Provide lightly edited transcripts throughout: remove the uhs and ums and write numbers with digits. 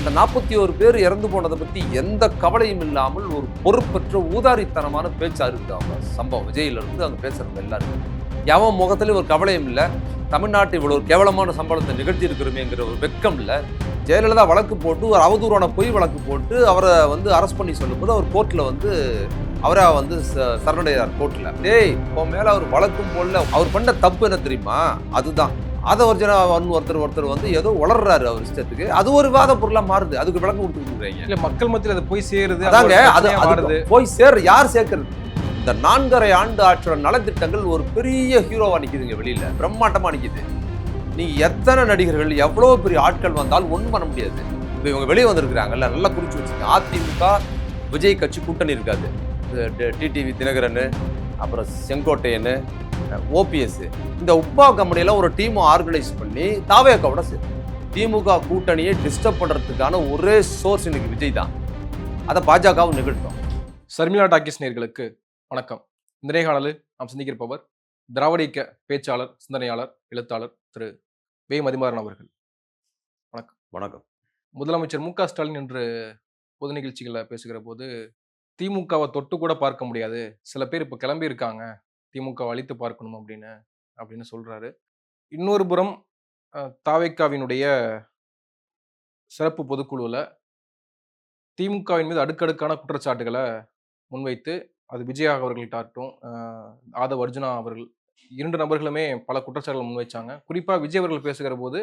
இந்த 41 பேர் இறந்து போனதை பத்தி எந்த கவலையும் இல்லாமல் ஒரு பொறுப்பற்ற ஊதாரித்தனமான பேச்சா இருக்குது அவங்க சம்பவம். விஜயில இருந்து அங்க பேசுறது எல்லாரும் எவன் முகத்துல ஒரு கவலையும் இல்லை. தமிழ்நாட்டு இவ்வளவு ஒரு கேவலமான சம்பளத்தை நிகழ்த்தி இருக்கிறோமேங்கிற ஒரு வெக்கம் இல்லை. ஜெயலலிதா வழக்கு போட்டு ஒரு அவதூறான பொய் வழக்கு போட்டு அவரை அரெஸ்ட் பண்ணி சொல்லும்போது அவர் கோர்ட்ல அவரா சரணடைகிறார் கோர்ட்ல. டேய் உன் மேல அவர் வழக்கும் போடல, அவர் பண்ண தப்பு என்ன தெரியுமா? அதுதான் அதை ஒருத்தர் ஏதோ வளர்றாரு அவர் இஷ்டத்துக்கு. அது ஒரு விவாத பொருளா மாறுது. அதுக்கு விளக்கம் கொடுத்துருக்கீங்க. இல்ல மக்கள் மத்தியில் அது போய் சேருது. அதாங்க அது போய் யார் சேர்க்கறது? இந்த 4.5 ஆண்டு ஆற்றோட நலத்திட்டங்கள் ஒரு பெரிய ஹீரோவா நிக்குதுங்க, வெளியில பிரம்மாண்டமா நிக்குது. நீங்க எத்தனை நடிகர்கள் எவ்வளவு பெரிய ஆட்கள் வந்தாலும் ஒண்ணும் பண்ண முடியாது. இப்ப இவங்க வெளியே வந்திருக்கிறாங்கல்ல, நல்லா குறிச்சு வச்சுங்க. அதிமுக விஜய் கட்சி கூட்டணி இருக்காது. டிடிவி தினகரன், அப்புறம் செங்கோட்டையன், ஓபிஎஸ், இந்த உப்பா கம்பெனியெல்லாம் ஒரு டீம் ஆர்கனைஸ் பண்ணி தாவேக்காவோட திமுக கூட்டணியை டிஸ்டர்ப் பண்றதுக்கான ஒரே சோர்ஸ் இன்னைக்கு விஜய் தான். அதை பாஜகவும் நிகழ்த்தும். சர்மிளா டாக்கிஸ் நேயர்களுக்கு வணக்கம். இந்த நேர்காணலில் நாம் சந்திக்கிறப்பவர் திராவிட இயக்க பேச்சாளர், சிந்தனையாளர், எழுத்தாளர் திரு வே. மதிமாறன் அவர்கள். வணக்கம். வணக்கம். முதலமைச்சர் மு க ஸ்டாலின் என்று பொது நிகழ்ச்சிகளில் பேசுகிற போது திமுகவை தொட்டு கூட பார்க்க முடியாது, சில பேர் இப்போ கிளம்பி இருக்காங்க, திமுக அழித்து பார்க்கணும் அப்படின்னு சொல்றாரு. இன்னொரு புறம் தாவேக்காவினுடைய சிறப்பு பொதுக்குழுவில் திமுகவின் மீது அடுக்கடுக்கான குற்றச்சாட்டுகளை முன்வைத்து, அது விஜயா அவர்கள்ட்டாகட்டும், ஆதவ் அர்ஜுனா அவர்கள், 2 நபர்களுமே பல குற்றச்சாட்டுகளை முன்வைச்சாங்க. குறிப்பாக விஜய் அவர்கள் பேசுகிற போது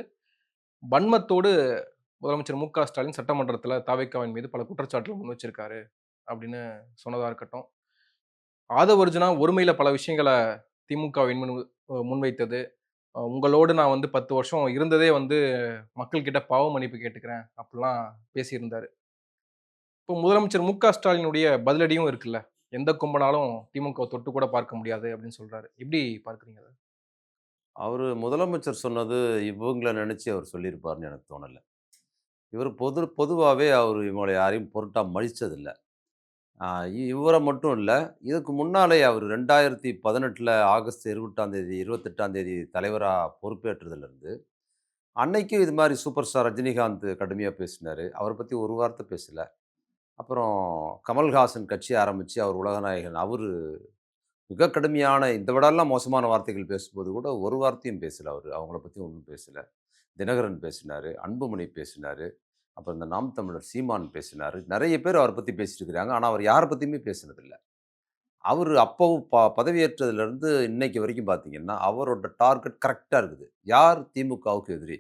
வன்மத்தோடு முதலமைச்சர் மு க ஸ்டாலின் சட்டமன்றத்தில் தாவேக்காவின் மீது பல குற்றச்சாட்டுகள் முன்வச்சிருக்காரு அப்படின்னு சொன்னதாக இருக்கட்டும். ஆதவ் அர்ஜுனா ஒருமையில பல விஷயங்களை திமுகவின் முன்வைத்தது, உங்களோடு நான் 10 வருஷம் இருந்ததே மக்கள்கிட்ட பாவ மன்னிப்பு கேட்டுக்கிறேன் அப்படிலாம் பேசியிருந்தாரு. இப்போ முதலமைச்சர் மு க ஸ்டாலினுடைய பதிலடியும் இருக்குல்ல, எந்த கும்பனாலும் திமுக தொட்டு கூட பார்க்க முடியாது அப்படின்னு சொல்றாரு. எப்படி பார்க்குறீங்க அதை? அவர் முதலமைச்சர் சொன்னது இவங்களை நினைச்சு அவர் சொல்லியிருப்பார்னு எனக்கு தோணலை. இவர் பொதுவாகவே அவர் இவங்களை யாரையும் பொருட்டா மதிச்சதில்லை. இவரை மட்டும் இல்லை, இதுக்கு முன்னாலே அவர் 2018 ஆகஸ்ட் 28 தலைவராக பொறுப்பேற்றதுலேருந்து அன்னைக்கு இது மாதிரி சூப்பர் ஸ்டார் ரஜினிகாந்த் கடுமையாக பேசினார். அவரை பற்றி ஒரு வார்த்தை பேசலை. அப்புறம் கமல்ஹாசன் கட்சி ஆரம்பித்து அவர் உலகநாயகன், அவர் மிக கடுமையான இந்த விடலாம் மோசமான வார்த்தைகள் பேசும்போது கூட ஒரு வார்த்தையும் பேசலை. அவங்கள பற்றி ஒன்றும் பேசலை. தினகரன் பேசினார், அன்புமணி பேசினார், அப்புறம் இந்த நாம் தமிழர் சீமான் பேசினார். நிறைய பேர் அவரை பற்றி பேசிட்டு இருக்கிறாங்க. ஆனால் அவர் யாரை பற்றியுமே பேசினதில்லை. அவர் அப்போவும் பதவியேற்றதுலேருந்து இன்னைக்கு வரைக்கும் பார்த்தீங்கன்னா அவரோட டார்கெட் கரெக்டாக இருக்குது. யார் திமுகவுக்கு எதிரி,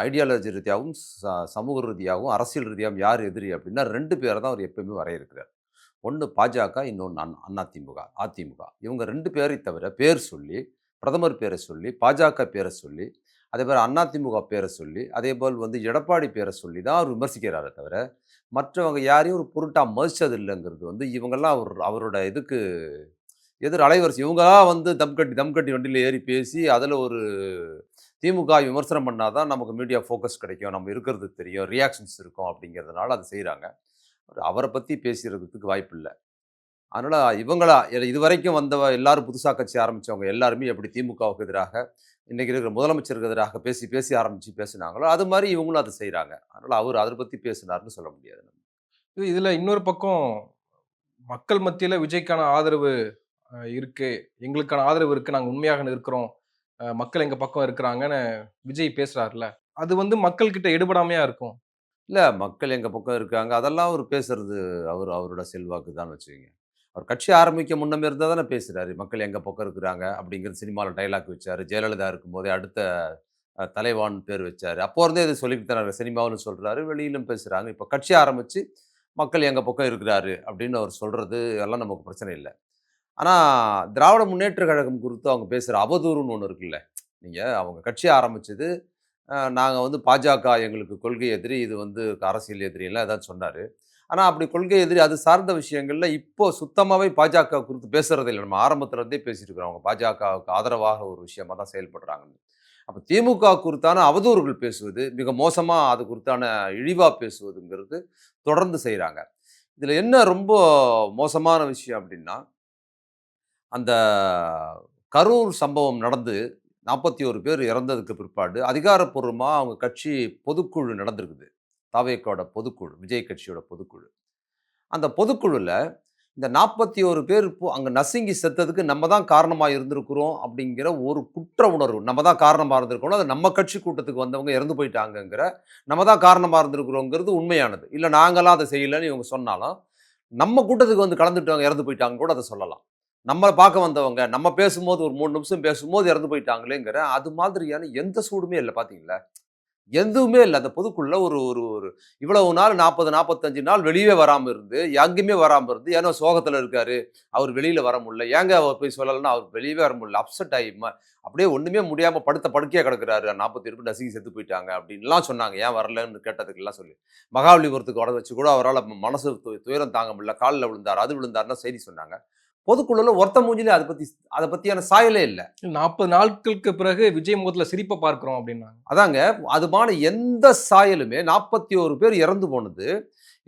ஐடியாலஜி ரீதியாகவும் சமூக ரீதியாகவும் அரசியல் ரீதியாகவும் யார் எதிரி அப்படின்னா 2 பேரை தான் அவர் எப்பயுமே வரையறுக்கிறார். ஒன்று பாஜக, இன்னொன்று அதிமுக. இவங்க 2 பேரை தவிர பேர் சொல்லி, பிரதமர் பேரை சொல்லி, பாஜக பேரை சொல்லி, அதே போல் அதிமுக பேரை சொல்லி, அதே போல் எடப்பாடி பேரை சொல்லி தான் அவர் விமர்சிக்கிறாரே தவிர மற்றவங்க யாரையும் ஒரு பொருட்டா மதிச்சது இல்லைங்கிறது இவங்கெல்லாம் அவரோட இதுக்கு எதிர் அலைவரிசை. இவங்களாம் தம் கட்டி வண்டியில் ஏறி பேசி அதில் ஒரு திமுக விமர்சனம் பண்ணால் தான் நமக்கு மீடியா ஃபோக்கஸ் கிடைக்கும், நம்ம இருக்கிறது தெரியும், ரியாக்ஷன்ஸ் இருக்கும் அப்படிங்கிறதுனால அதை செய்கிறாங்க. அவரை பற்றி பேசுகிறதுக்கு வாய்ப்பு இல்லை. அதனால் இவங்களா இதுவரைக்கும் எல்லாரும் புதுசாக கட்சி ஆரம்பித்தவங்க எல்லாருமே எப்படி திமுகவுக்கு எதிராக, இன்றைக்கி இருக்கிற முதலமைச்சருக்கு எதிராக பேசி பேசினாங்களோ அது மாதிரி இவங்களும் அதை செய்கிறாங்க. அதனால் அவர் அதை பற்றி பேசினார்னு சொல்ல முடியாது. இதில் இன்னொரு பக்கம் மக்கள் மத்தியில் விஜய்க்கான ஆதரவு இருக்கு, எங்களுக்கான ஆதரவு இருக்குது, நாங்கள் உண்மையாக இருக்கிறோம், மக்கள் எங்கள் பக்கம் இருக்கிறாங்கன்னு விஜய் பேசுகிறாருல, அது மக்கள்கிட்ட எடுபடாமையா இருக்கும். இல்லை, மக்கள் எங்கள் பக்கம் இருக்காங்க அதெல்லாம் அவர் பேசுறது அவரோட செல்வாக்கு தான் வச்சுக்கோங்க. அவர் கட்சி ஆரம்பிக்க முன்னமே இருந்தால் தானே பேசுகிறாரு. மக்கள் எங்கள் பக்கம் இருக்கிறாங்க அப்படிங்கிறது சினிமாவில் டைலாக் வச்சார். ஜெயலலிதா இருக்கும்போதே அடுத்த தலைவான் பேர் வச்சார். அப்போ இருந்தே இது சொல்லிட்டு தராங்க. சினிமாவும் சொல்கிறாரு, வெளியிலும் பேசுகிறாங்க. இப்போ கட்சி ஆரம்பித்து மக்கள் எங்கள் பக்கம் இருக்கிறாரு அப்படின்னு அவர் சொல்கிறது எல்லாம் நமக்கு பிரச்சனை இல்லை. ஆனால் திராவிட முன்னேற்ற கழகம் குறித்து அவங்க பேசுகிற அவதூறுன்னு ஒன்று இருக்குல்ல. நீங்கள் அவங்க கட்சி ஆரம்பித்தது நாங்கள் பாஜக எங்களுக்கு கொள்கை எதிரி, இது அரசியல் எதிரிலாம் ஏதாவது சொன்னார். ஆனால் அப்படி கொள்கை எதிரி அது சார்ந்த விஷயங்களில் இப்போ சுத்தமாகவே பாஜக குறித்து பேசுகிறதே இல்லை. நம்ம ஆரம்பத்துலேருந்தே பேசிட்டு இருக்கிறோம், அவங்க பாஜகவுக்கு ஆதரவாக ஒரு விஷயமாக தான் செயல்படுறாங்கன்னு. அப்போ திமுக குறித்தான அவதூறுகள் பேசுவது, மிக மோசமாக அது குறித்தான இழிவாக பேசுவதுங்கிறது தொடர்ந்து செய்கிறாங்க. இதில் என்ன ரொம்ப மோசமான விஷயம் அப்படின்னா, அந்த கரூர் சம்பவம் நடந்து 41 பேர் இறந்ததுக்கு பிற்பாடு அதிகாரப்பூர்வமா அவங்க கட்சி பொதுக்குழு நடந்திருக்குது. தாவேக்காவோட பொதுக்குழு, விஜய் கட்சியோட பொதுக்குழு. அந்த பொதுக்குழுல இந்த 41 பேர் அங்க நசுங்கி செத்ததுக்கு நம்ம தான் காரணமா இருந்திருக்கிறோம் அப்படிங்கிற ஒரு குற்ற உணர்வு. நம்ம தான் காரணமா இருந்திருக்கணும். அது நம்ம கட்சி கூட்டத்துக்கு வந்தவங்க இறந்து போயிட்டாங்கங்கிற, நம்ம தான் காரணமா இருந்திருக்கிறோங்கிறது உண்மையானது. இல்ல நாங்கலாம் அத செய்யலன்னு இவங்க சொன்னாலும், நம்ம கூட்டத்துக்கு வந்து கலந்துட்டவங்க இறந்து போயிட்டாங்கன்னு கூட அத சொல்லலாம். நம்மள பார்க்க வந்தவங்க, நம்ம பேசும்போது ஒரு 3 நிமிஷம் பேசும்போது இறந்து போயிட்டாங்களேங்கிற, அது மாதிரியான எந்த சூடுமே இல்ல பார்த்தீங்களா? எதுவுமே இல்ல. அந்த பொதுக்குழுல ஒரு ஒரு ஒரு இவ்வளவு நாள் 40, 45 நாள் வெளியவே வராம இருந்து, எங்கேயுமே வராம இருந்து, ஏன்னா சோகத்துல இருக்காரு. அவர் வெளியில வர முடியல. ஏங்க அவர் போய் சொல்லலன்னா, அவர் வெளியவே வர முடியல. அப்செட் ஆயி அப்படியே ஒண்ணுமே முடியாம படுத்த படுக்கையா கிடக்குறாரு. 47 பேர் நசுங்கி செத்து போயிட்டாங்க அப்படின்லாம் சொன்னாங்க. ஏன் வரலன்னு கேட்டதுக்கெல்லாம் சொல்லி. மகாபலிபுரத்துக்கு வர வச்சு கூட அவரால மனசு துயரம் தாங்க முடியல. கால்ல விழுந்தார். அது விழுந்தாருன்னா செய்தி சொன்னாங்க. பொதுக்குழுல ஒருத்த மூஞ்சிலயும் அத பத்தியான சாயலே இல்ல. 40 நாட்களுக்கு பிறகு விஜய் முகத்துல சிரிப்ப பார்க்கிறோம் அப்படின்னாங்க. அதாங்க. அதுமான எந்த சாயலுமே 41 பேர் இறந்து போனது,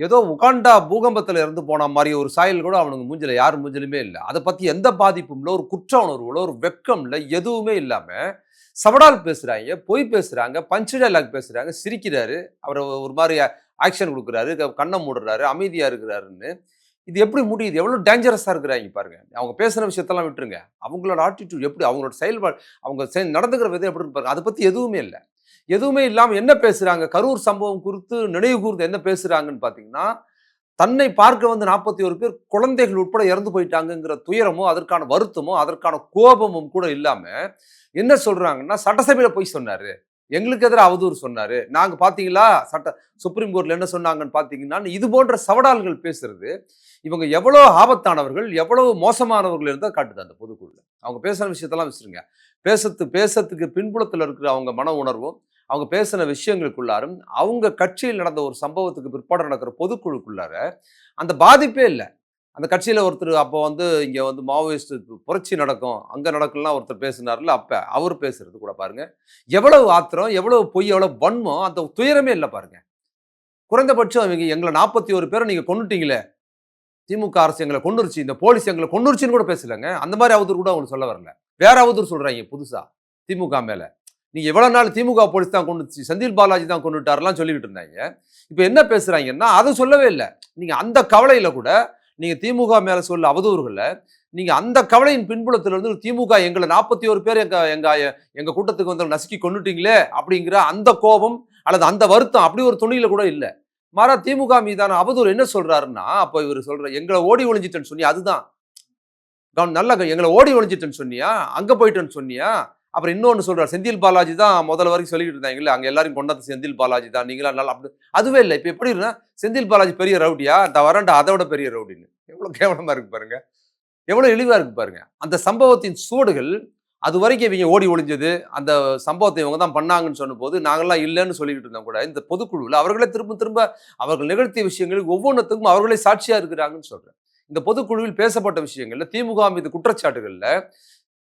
ஏதோ உகாண்டா பூகம்பத்தில இறந்து போன மாரி ஒரு சாயல் கூட அவனுங்க மூஞ்சில யார் மூஞ்சிலுமே இல்ல. அத பத்தி எந்த பாதிப்பும் இல்ல. ஒரு குற்ற உணர்வு இல்ல, ஒரு வெட்கம் இல்ல, எதுவுமே இல்லாம சவடால் பேசுறாய்ங்க, பொய் பேசுறாங்க, பஞ்ச் டயலாக் பேசுறாங்க, சிரிக்கிறாரு. அவரு ஒரு மாரி ஆக்ஷன் குடுக்குறாரு, கண்ண மூடுறாரு, அமைதியா இருக்கிறாருன்னு. இது எப்படி முடியுது? எவ்வளோ டேஞ்சரஸா இருக்கிறாய்ங்க பாருங்க. அவங்க பேசுன விஷயத்தெல்லாம் விட்டுருங்க. அவங்களோட ஆட்டிட்யூட் எப்படி? அவங்களோட செயல்பாடு அவங்க நடந்துக்கிற விதம் எப்படி இருக்கு பாருங்க. அத பத்தி எதுவுமே இல்ல. எதுவுமே இல்லாம என்ன பேசுறாங்க? கரூர் சம்பவம் குறித்து நினைவு கூர்ந்து என்ன பேசுறாங்கன்னு பார்த்தீங்கன்னா, தன்னை பார்க்க வந்து 41 பேர் குழந்தைகள் உட்பட இறந்து போயிட்டாங்கங்கிற துயரமும், அதற்கான வருத்தமும், அதற்கான கோபமும் கூட இல்லாம, என்ன சொல்றாங்கன்னா, சட்டசபையில பொய் சொன்னாரு. எங்களுக்கு எதிரா அவதூறு சொன்னாரு. நாங்க பார்த்தீங்களா? சுப்ரீம் கோர்ட்ல என்ன சொன்னாங்கன்னு பார்த்தீங்கன்னா, இது போன்ற சவடால்கள் பேசுறது, இவங்க எவ்வளோ ஆபத்தானவர்கள், எவ்வளவு மோசமானவர்கள் இருந்தா காட்டுது அந்த பொதுக்குழுல. அவங்க பேசுன விஷயத்தெல்லாம் வச்சுருங்க. பேசறதுக்கு பின்புலத்துல இருக்கிற அவங்க மன உணர்வும், அவங்க பேசின விஷயங்களுக்குள்ளாரும், அவங்க கட்சியில் நடந்த ஒரு சம்பவத்துக்கு பிற்பாடு நடக்கிற பொதுக்குழுக்குள்ளார, அந்த பாதிப்பே இல்ல. அந்த கட்சியில ஒருத்தர் அப்போ வந்து இங்க வந்து மாவோயிஸ்ட் புரட்சி நடக்கும். அங்க நடக்கும்லாம் ஒருத்தர் பேசினார்ல அப்ப. அவரு பேசுறது கூட பாருங்க. எவ்வளவு ஆத்திரம், எவ்வளவு பொய், எவ்வளவு வன்மம், அந்த துயரமே இல்ல பாருங்க. குறைந்தபட்சம் இவங்க எங்கள 41 பேர நீங்க கொன்னுட்டீங்களே! திமுக அரசு எங்கள கொன்னுருச்சு. இந்த போலீஸ் எங்கள கொன்னுருச்சுன்னு கூட பேசலங்க. அந்த மாரி அவதூறு கூட அவங்க சொல்ல வரல. வேற அவதூறு சொல்றாய்ங்க புதுசா. திமுக மேல. நீங்க இவ்வளவு நாள் திமுக போலீஸ் தான் கொன்னுச்சு. செந்தில் பாலாஜி தான் கொன்னுட்டார்லாம் சொல்லிக்கிட்டு இருந்தாய்ங்க. இப்ப என்ன பேசுறாய்ங்கன்னா, அத சொல்லவே இல்ல. நீங்க அந்த கவலையில கூட, நீங்க திமுக மேல சொல்ல அவதூறுகள, நீங்க அந்த கவலையின் பின்புலத்துல இருந்து திமுக எங்கள 41 பேர் எங்க எங்க எங்க கூட்டத்துக்கு வந்து நசுக்கி கொன்னுட்டீங்களே! அப்படிங்கிற அந்த கோபம் அல்லது அந்த வருத்தம் அப்படி ஒரு துணியில கூட இல்ல. மாறா திமுக மீதான அவதூறு என்ன சொல்றாருன்னா, அப்ப இவரு சொல்ற எங்கள ஓடி ஒளிஞ்சிட்டேன்னு சொன்னியே அதுதான். நல்லா எங்கள ஓடி ஒளிஞ்சிட்டேன்னு சொன்னியா? அங்க போயிட்டேன்னு சொன்னியா? அப்புறம் இன்னொன்னு சொல்றாரு. செந்தில் பாலாஜி தான் முதல்ல வரைக்கும் சொல்லிக்கிட்டு இருந்தாங்கல்ல. அங்க எல்லாரையும் கொன்னது செந்தில் பாலாஜி தான். நீங்கலாம் நல்லா அப்படி அதுவே இல்ல. இப்ப எப்படின்னா, செந்தில் பாலாஜி பெரிய ரவுடியா? இந்த வரேன்டா அத விட பெரிய ரவுடின்னு. எவ்வளவு கேவலமா இருக்கு பாருங்க. எவ்வளவு இழிவா இருக்கு பாருங்க. அந்த சம்பவத்தின் சுவடுகள் அதுவரைக்கும் இவங்க ஓடி ஒளிஞ்சது, அந்த சம்பவத்தை இவங்க தான் பண்ணாங்கன்னு சொன்னபோது, நாங்கலாம் இல்லன்னு சொல்லிக்கிட்டு இருந்தோம் கூட, இந்த பொதுக்குழுவுல அவர்களே திரும்ப திரும்ப அவர்கள் நிகழ்த்திய விஷயங்களுக்கு ஒவ்வொன்னுத்துக்கும் அவர்களே சாட்சியா இருக்கிறாங்கன்னு சொல்றேன். இந்த பொதுக்குழுவில் பேசப்பட்ட விஷயங்கள்ல, திமுக மீது குற்றச்சாட்டுகள்ல,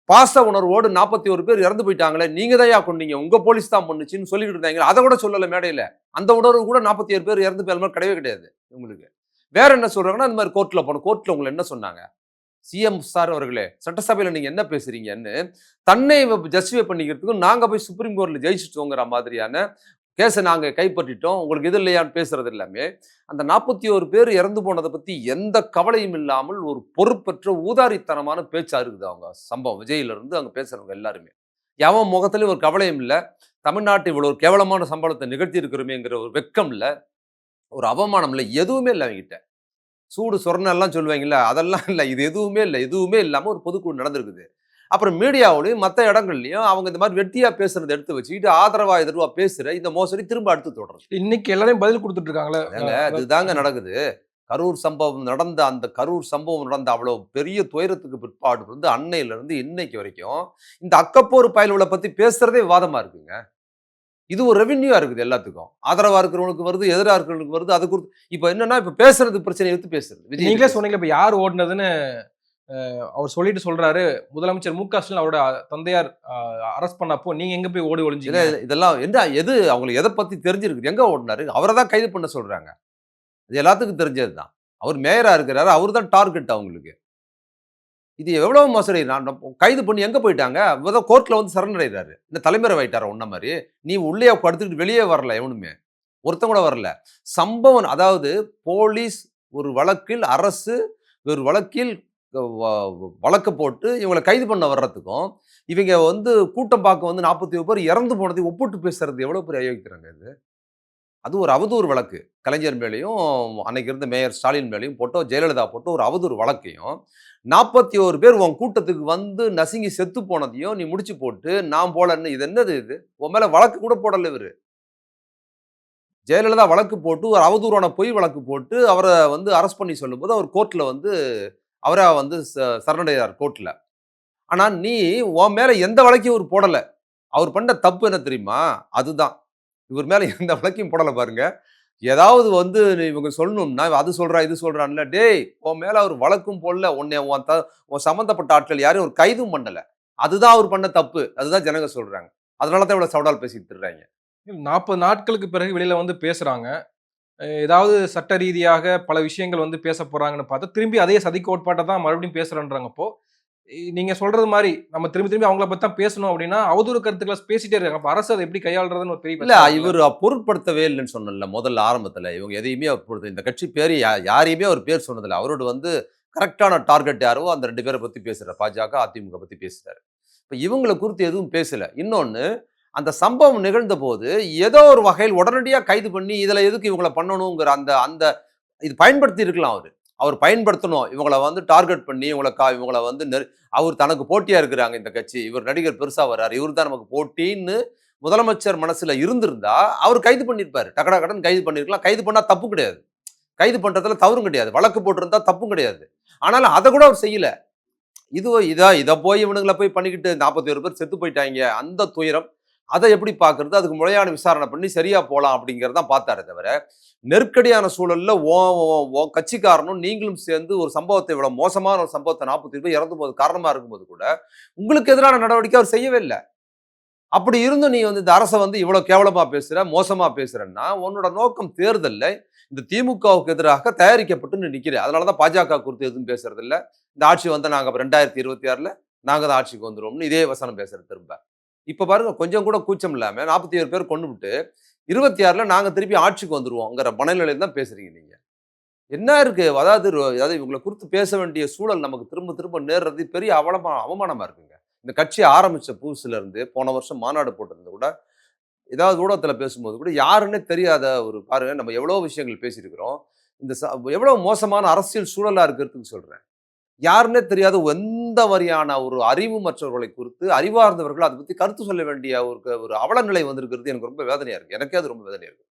பாச உணர்வோடு 41 பேர் இறந்து போயிட்டாங்களே, நீங்க தான்யா கொன்னீங்க, உங்க போலீஸ் தான் பண்ணுச்சுன்னு சொல்லிக்கிட்டு இருந்தாங்க. அத கூட சொல்லல மேடையில. அந்த உணர்வு கூட 47 பேர் இறந்து போய் அது மாரி கிடையவே கிடையாது இவங்களுக்கு. வேற என்ன சொல்றாங்கன்னா, இந்த மாரி கோர்ட்ல போனோம். கோர்ட்ல உங்கள என்ன சொன்னாங்க? சிஎம் சார் அவர்களே, சட்டசபையில நீங்க என்ன பேசுறீங்கன்னு தன்னை ஜஸ்டிஃபை பண்ணிக்கிறதுக்கு நாங்க போய் சுப்ரீம் கோர்ட்ல ஜெயிச்சுட்டோங்கிற மாதிரியான கேஸ நாங்க கைப்பற்றிட்டோம். உங்களுக்கு இது இல்லையான்னு பேசுறது எல்லாமே, அந்த 41 பேர் இறந்து போனத பத்தி எந்த கவலையும் இல்லாமல் ஒரு பொறுப்பற்ற ஊதாரித்தனமான பேச்சா இருக்குது அவங்க சம்பவம். விஜய்ல இருந்து அங்க பேசுறவங்க எல்லாருமே. எவன் முகத்திலயும் ஒரு கவலையும் இல்ல. தமிழ்நாட்டு இவ்வளவு ஒரு கேவலமான சம்பவத்த நிகழ்த்தி இருக்கிறோமேங்கிற ஒரு வெட்கம் இல்ல. ஒரு அவமானம் இல்ல. எதுவுமே இல்ல அவங்ககிட்ட. சூடு சொரணை சொல்லுவாங்கல்ல, அதெல்லாம் இல்ல. இது எதுவுமே இல்ல. எதுவுமே இல்லாம ஒரு பொதுக்குழு நடந்திருக்குது. அப்புறம் மீடியாவுலயும் மத்த இடங்கள்லயும் அவங்க இந்த மாரி வெட்டியா பேசுறத எடுத்து வச்சுக்கிட்டு, ஆதரவா, எதிர்வா பேசுற இந்த மோசடி திரும்ப அடுத்து தொடருது. இன்னைக்கு எல்லாரையும் பதில் குடுத்துட்டு இருக்காங்கல்ல. அதாங்க அதுதாங்க நடக்குது. கரூர் சம்பவம் நடந்த அவ்வளவு பெரிய துயரத்துக்கு பிற்பாடு வந்து அன்னையிலிருந்து இன்னைக்கு வரைக்கும், இந்த அக்கப்போர் பயலுவல பத்தி பேசுறதே விவாதமா இருக்குங்க. இது ஒரு ரெவென்யூவா இருக்குது எல்லாத்துக்கும். ஆதரவா இருக்கிறவனுக்கு வருது, எதிரா இருக்கிறவனுக்கு வருது. அது குறித்து இப்ப என்னன்னா, இப்ப பேசுறது பிரச்சனைய எடுத்து பேசுறது. விஜய் நீங்களே பேசுறது. சொன்னீங்கல்ல, இப்ப யார் ஓடுனதுன்னு அவர் சொல்லிட்டு சொல்றாரு. முதலமைச்சர் மு.க.ஸ்டாலின் அவரோட தந்தையார் அரெஸ்ட் பண்ணப்போ நீங்க எங்க போய் ஓடி ஒளிஞ்சீங்க? இதெல்லாம் அவங்களுக்கு எத பத்தி தெரிஞ்சிருக்குது? எங்க ஓடுனாரு? அவர தான் கைது பண்ண சொல்றாங்க. இது எல்லாத்துக்கும் தெரிஞ்சது தான். அவர் மேயரா இருக்கிறாரு. அவரு தான் டார்கெட் அவங்களுக்கு. இது எவ்வளவு மோசடி. நான் கைது பண்ணி எங்க போயிட்டாங்க? ஏதோ கோர்ட்ல வந்து சரண்டர் ஆயிடுறாரு. இந்த தலைமறைவு ஆயிட்டாரா உன்ன மாரி? நீ உள்ளேயே படுத்துக்கிட்டு வெளியே வரல எவனுமே. ஒருத்தன் கூட வரல. சம்பவம் அதாவது போலீஸ் ஒரு வழக்கில் அரசு ஒரு வழக்கில் வழக்கு போட்டு இவங்கள கைது பண்ண வர்றதுக்கும், இவங்க வந்து கூட்டம் பார்க்க வந்து 47 பேர் இறந்து போனதையும் ஒப்பிட்டு பேசுறது எவ்வளவு பெரிய அயோக்கியத்தனங்க இது. அது ஒரு அவதூறு வழக்கு. கலைஞர் மேலயும், அன்னைக்கு இருந்த மேயர் ஸ்டாலின் மேலயும் போட்ட ஜெயலலிதா போட்ட ஒரு அவதூறு வழக்கையும், 41 பேர் உன் கூட்டத்துக்கு வந்து நசுங்கி செத்து போனதையும் நீ முடிச்சு போட்டு, நான் போலன்னு இது என்னது இது? உன் மேல வழக்கு கூட போடல இவரு. ஜெயலலிதா வழக்கு போட்டு ஒரு அவதூறான பொய் வழக்கு போட்டு அவர வந்து அரெஸ்ட் பண்ணி சொல்லும்போது, அவர் கோர்ட்ல வந்து அவரா வந்து சரணடைறார் கோர்ட்ல. ஆனா நீ உன் மேல எந்த வழக்கையும் இவரு போடல. அவர் பண்ண தப்பு என்ன தெரியுமா? அதுதான். இவர் மேல எந்த வழக்கையும் போடல பாருங்க. ஏதாவது வந்து இவங்க சொல்லணும்னா, அது சொல்றா, இது சொல்றான்ல. டேய்! உன் மேல அவர் வழக்கும் போடல. உன்னைய உன் சம்மந்தப்பட்ட ஆட்கள் யாரையும் ஒரு கைதும் பண்ணல. அதுதான் அவர் பண்ண தப்பு. அதுதான் ஜனங்க சொல்றாங்க. அதனால தான் இவ்வளவு சவடால் பேசிட்டு திரிறாய்ங்க. 40 நாட்களுக்கு பிறகு வெளியில வந்து பேசுறாங்க. ஏதாவது சட்ட ரீதியாக பல விஷயங்கள் வந்து பேசப் போறாங்கன்னு பார்த்தா, திரும்பி அதே சதி கோட்பாட்ட தான் மறுபடியும் பேசுறேன்றாங்கப்போ, நீங்க சொல்றது மாரி நம்ம திரும்பி திரும்பி அவங்கள பத்தி தான் பேசணும் அப்டின்னா, அவதூறு கருத்துக்கள பேசிட்டே இருக்காங்க. அப்ப அரசு அத எப்படி கையாள்றதுன்னு ஒரு பெரிய இல்ல பிரச்சனை இருக்குல்ல? இவரு பொருட்படுத்தவே இல்லன்னு சொன்னேன்ல முதல்ல ஆரம்பத்துல. இவங்க எதையுமே இந்த கட்சி பேரு யாரையுமே அவர் பேர் சொன்னதில்ல. அவரோட வந்து கரெக்ட்டான டார்கெட் யாரோ அந்த 2 பேர பத்தி பேசுறாரு. பாஜக, அதிமுக பத்தி பேசுறாரு. இப்ப இவங்கள குறித்து எதுவும் பேசல. இன்னொன்னு அந்த சம்பவம் நிகழ்ந்தபோது, ஏதோ ஒரு வகையில் உடனடியா கைது பண்ணி, இதுல எதுக்கு இவங்கள பண்ணணுங்கிற அந்த அந்த இது பயன்படுத்தி இருக்கலாம் அவரு. அவர் பயன்படுத்தணும். இவங்கள வந்து டார்கெட் பண்ணி, இவங்கள வந்து அவர் தனக்கு போட்டியா இருக்கிறாங்க இந்த கட்சி. இவர் நடிகர் பெருசா வர்றாரு. இவரு தான் நமக்கு போட்டின்னு முதலமைச்சர் மனசுல இருந்திருந்தா, அவர் கைது பண்ணியிருப்பாரு. டகடகடன்னு கைது பண்ணியிருக்கலாம். கைது பண்ணா தப்பு கிடையாது. கைது பண்றதுல தவறும் கிடையாது. வழக்கு போட்டிருந்தா தப்பும் கிடையாது. ஆனாலும் அத கூட அவர் செய்யல. இத போய் இவனுங்கள போய் பண்ணிக்கிட்டு 41 பேர் செத்து போயிட்டாய்ங்க. அந்த துயரம். அத எப்படி பார்க்கிறது? அதுக்கு முறையான விசாரணை பண்ணி சரியா போலாம் அப்படிங்கிறத தான் பார்த்தாரே தவிர, நெருக்கடியான சூழல்ல உன் கட்சிக்காரனும் நீங்களும் சேர்ந்து ஒரு சம்பவத்தை இவ்வளவு மோசமான ஒரு சம்பவத்த 47 பேர் இறந்து போது காரணமா இருக்கும்போது கூட, உங்களுக்கு எதிரான நடவடிக்கை அவர் செய்யவே இல்ல. அப்படி இருந்தும் நீ வந்து இந்த அரச வந்து இவ்வளவு கேவலமா பேசுற, மோசமா பேசுறன்னா, உன்னோட நோக்கம் தேர்தல்ல இந்த திமுகவுக்கு எதிராக தயாரிக்கப்பட்டு நீ நிக்கிற. அதனால தான் பாஜக குறித்து எதுவும் பேசுறது இல்ல. இந்த ஆட்சி வந்தா நாங்க 2026ல நாங்க தான் ஆட்சிக்கு வந்துருவோம்னு இதே வசனம் பேசுறது திரும்ப. இப்ப பாருங்க கொஞ்சம் கூட கூச்சம் இல்லாம 47 பேர் கொன்னுபுட்டு 26ல நாங்க திருப்பி ஆட்சிக்கு வந்துருவோம்ங்கிற மனநிலையில தான் பேசுறீங்க நீங்க. என்ன இருக்கு? அதாவது இவங்கள குறித்து பேச வேண்டிய சூழல் நமக்கு திரும்ப திரும்ப நேர்றது பெரிய அவமானமா இருக்குங்க. இந்த கட்சி ஆரம்பிச்ச புதுசுல இருந்து போன வருஷம் மாநாடு போட்டிருந்தது கூட, ஏதாவது ஊடகத்துல பேசும்போது கூட யாருன்னே தெரியாத ஒரு பாருங்க நம்ம எவ்வளோ விஷயங்கள் பேசியிருக்கிறோம். இந்த எவ்வளவு மோசமான அரசியல் சூழலா இருக்கிறதுக்கு சொல்றேன். யாருன்னே தெரியாத எந்த வரியான ஒரு அறிவு மற்றவர்களை குறித்து அறிவார்ந்தவர்கள் அதை பத்தி கருத்து சொல்ல வேண்டிய ஒரு அவல நிலை வந்திருக்கிறது எனக்கு ரொம்ப வேதனையா இருக்கு. எனக்கே அது ரொம்ப வேதனையா இருக்கு.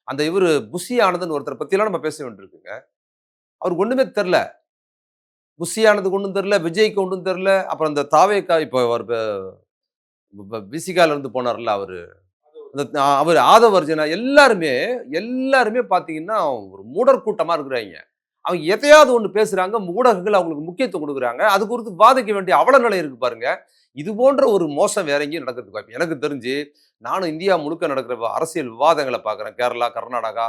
அந்த இவரு புஷி ஆனந்த்ன்னு ஒருத்தர பத்திலாம் நம்ம பேச வேண்டியிருக்குங்க. அவருக்கு ஒண்ணுமே தெரியல. புஷி ஆனந்துக்கு ஒண்ணும் தெரியல, விஜய்க்கு ஒண்ணும் தெரியல. அப்புறம் இந்த தாவேக்கா இப்ப அவர் விசிகால இருந்து போனார்ல அவரு. அவரு ஆதவ அர்ஜுனா எல்லாருமே பார்த்தீங்கன்னா, ஒரு மூடர் கூட்டமா இருக்கிறாய்ங்க. அவங்க எதையாவது ஒண்ணு பேசுறாங்க. ஊடகங்கள் அவங்களுக்கு முக்கியத்துவம் குடுக்குறாங்க. அது குறித்து வாதிக்க வேண்டிய அவலநிலை இருக்கு பாருங்க. இது போன்ற ஒரு மோசம் வேற எங்கேயும் நடக்கிறதுக்கு வாய்ப்பு எனக்கு தெரிஞ்சு, நானும் இந்தியா முழுக்க நடக்கிற அரசியல் விவாதங்கள பார்க்குறேன். கேரளா, கர்நாடகா,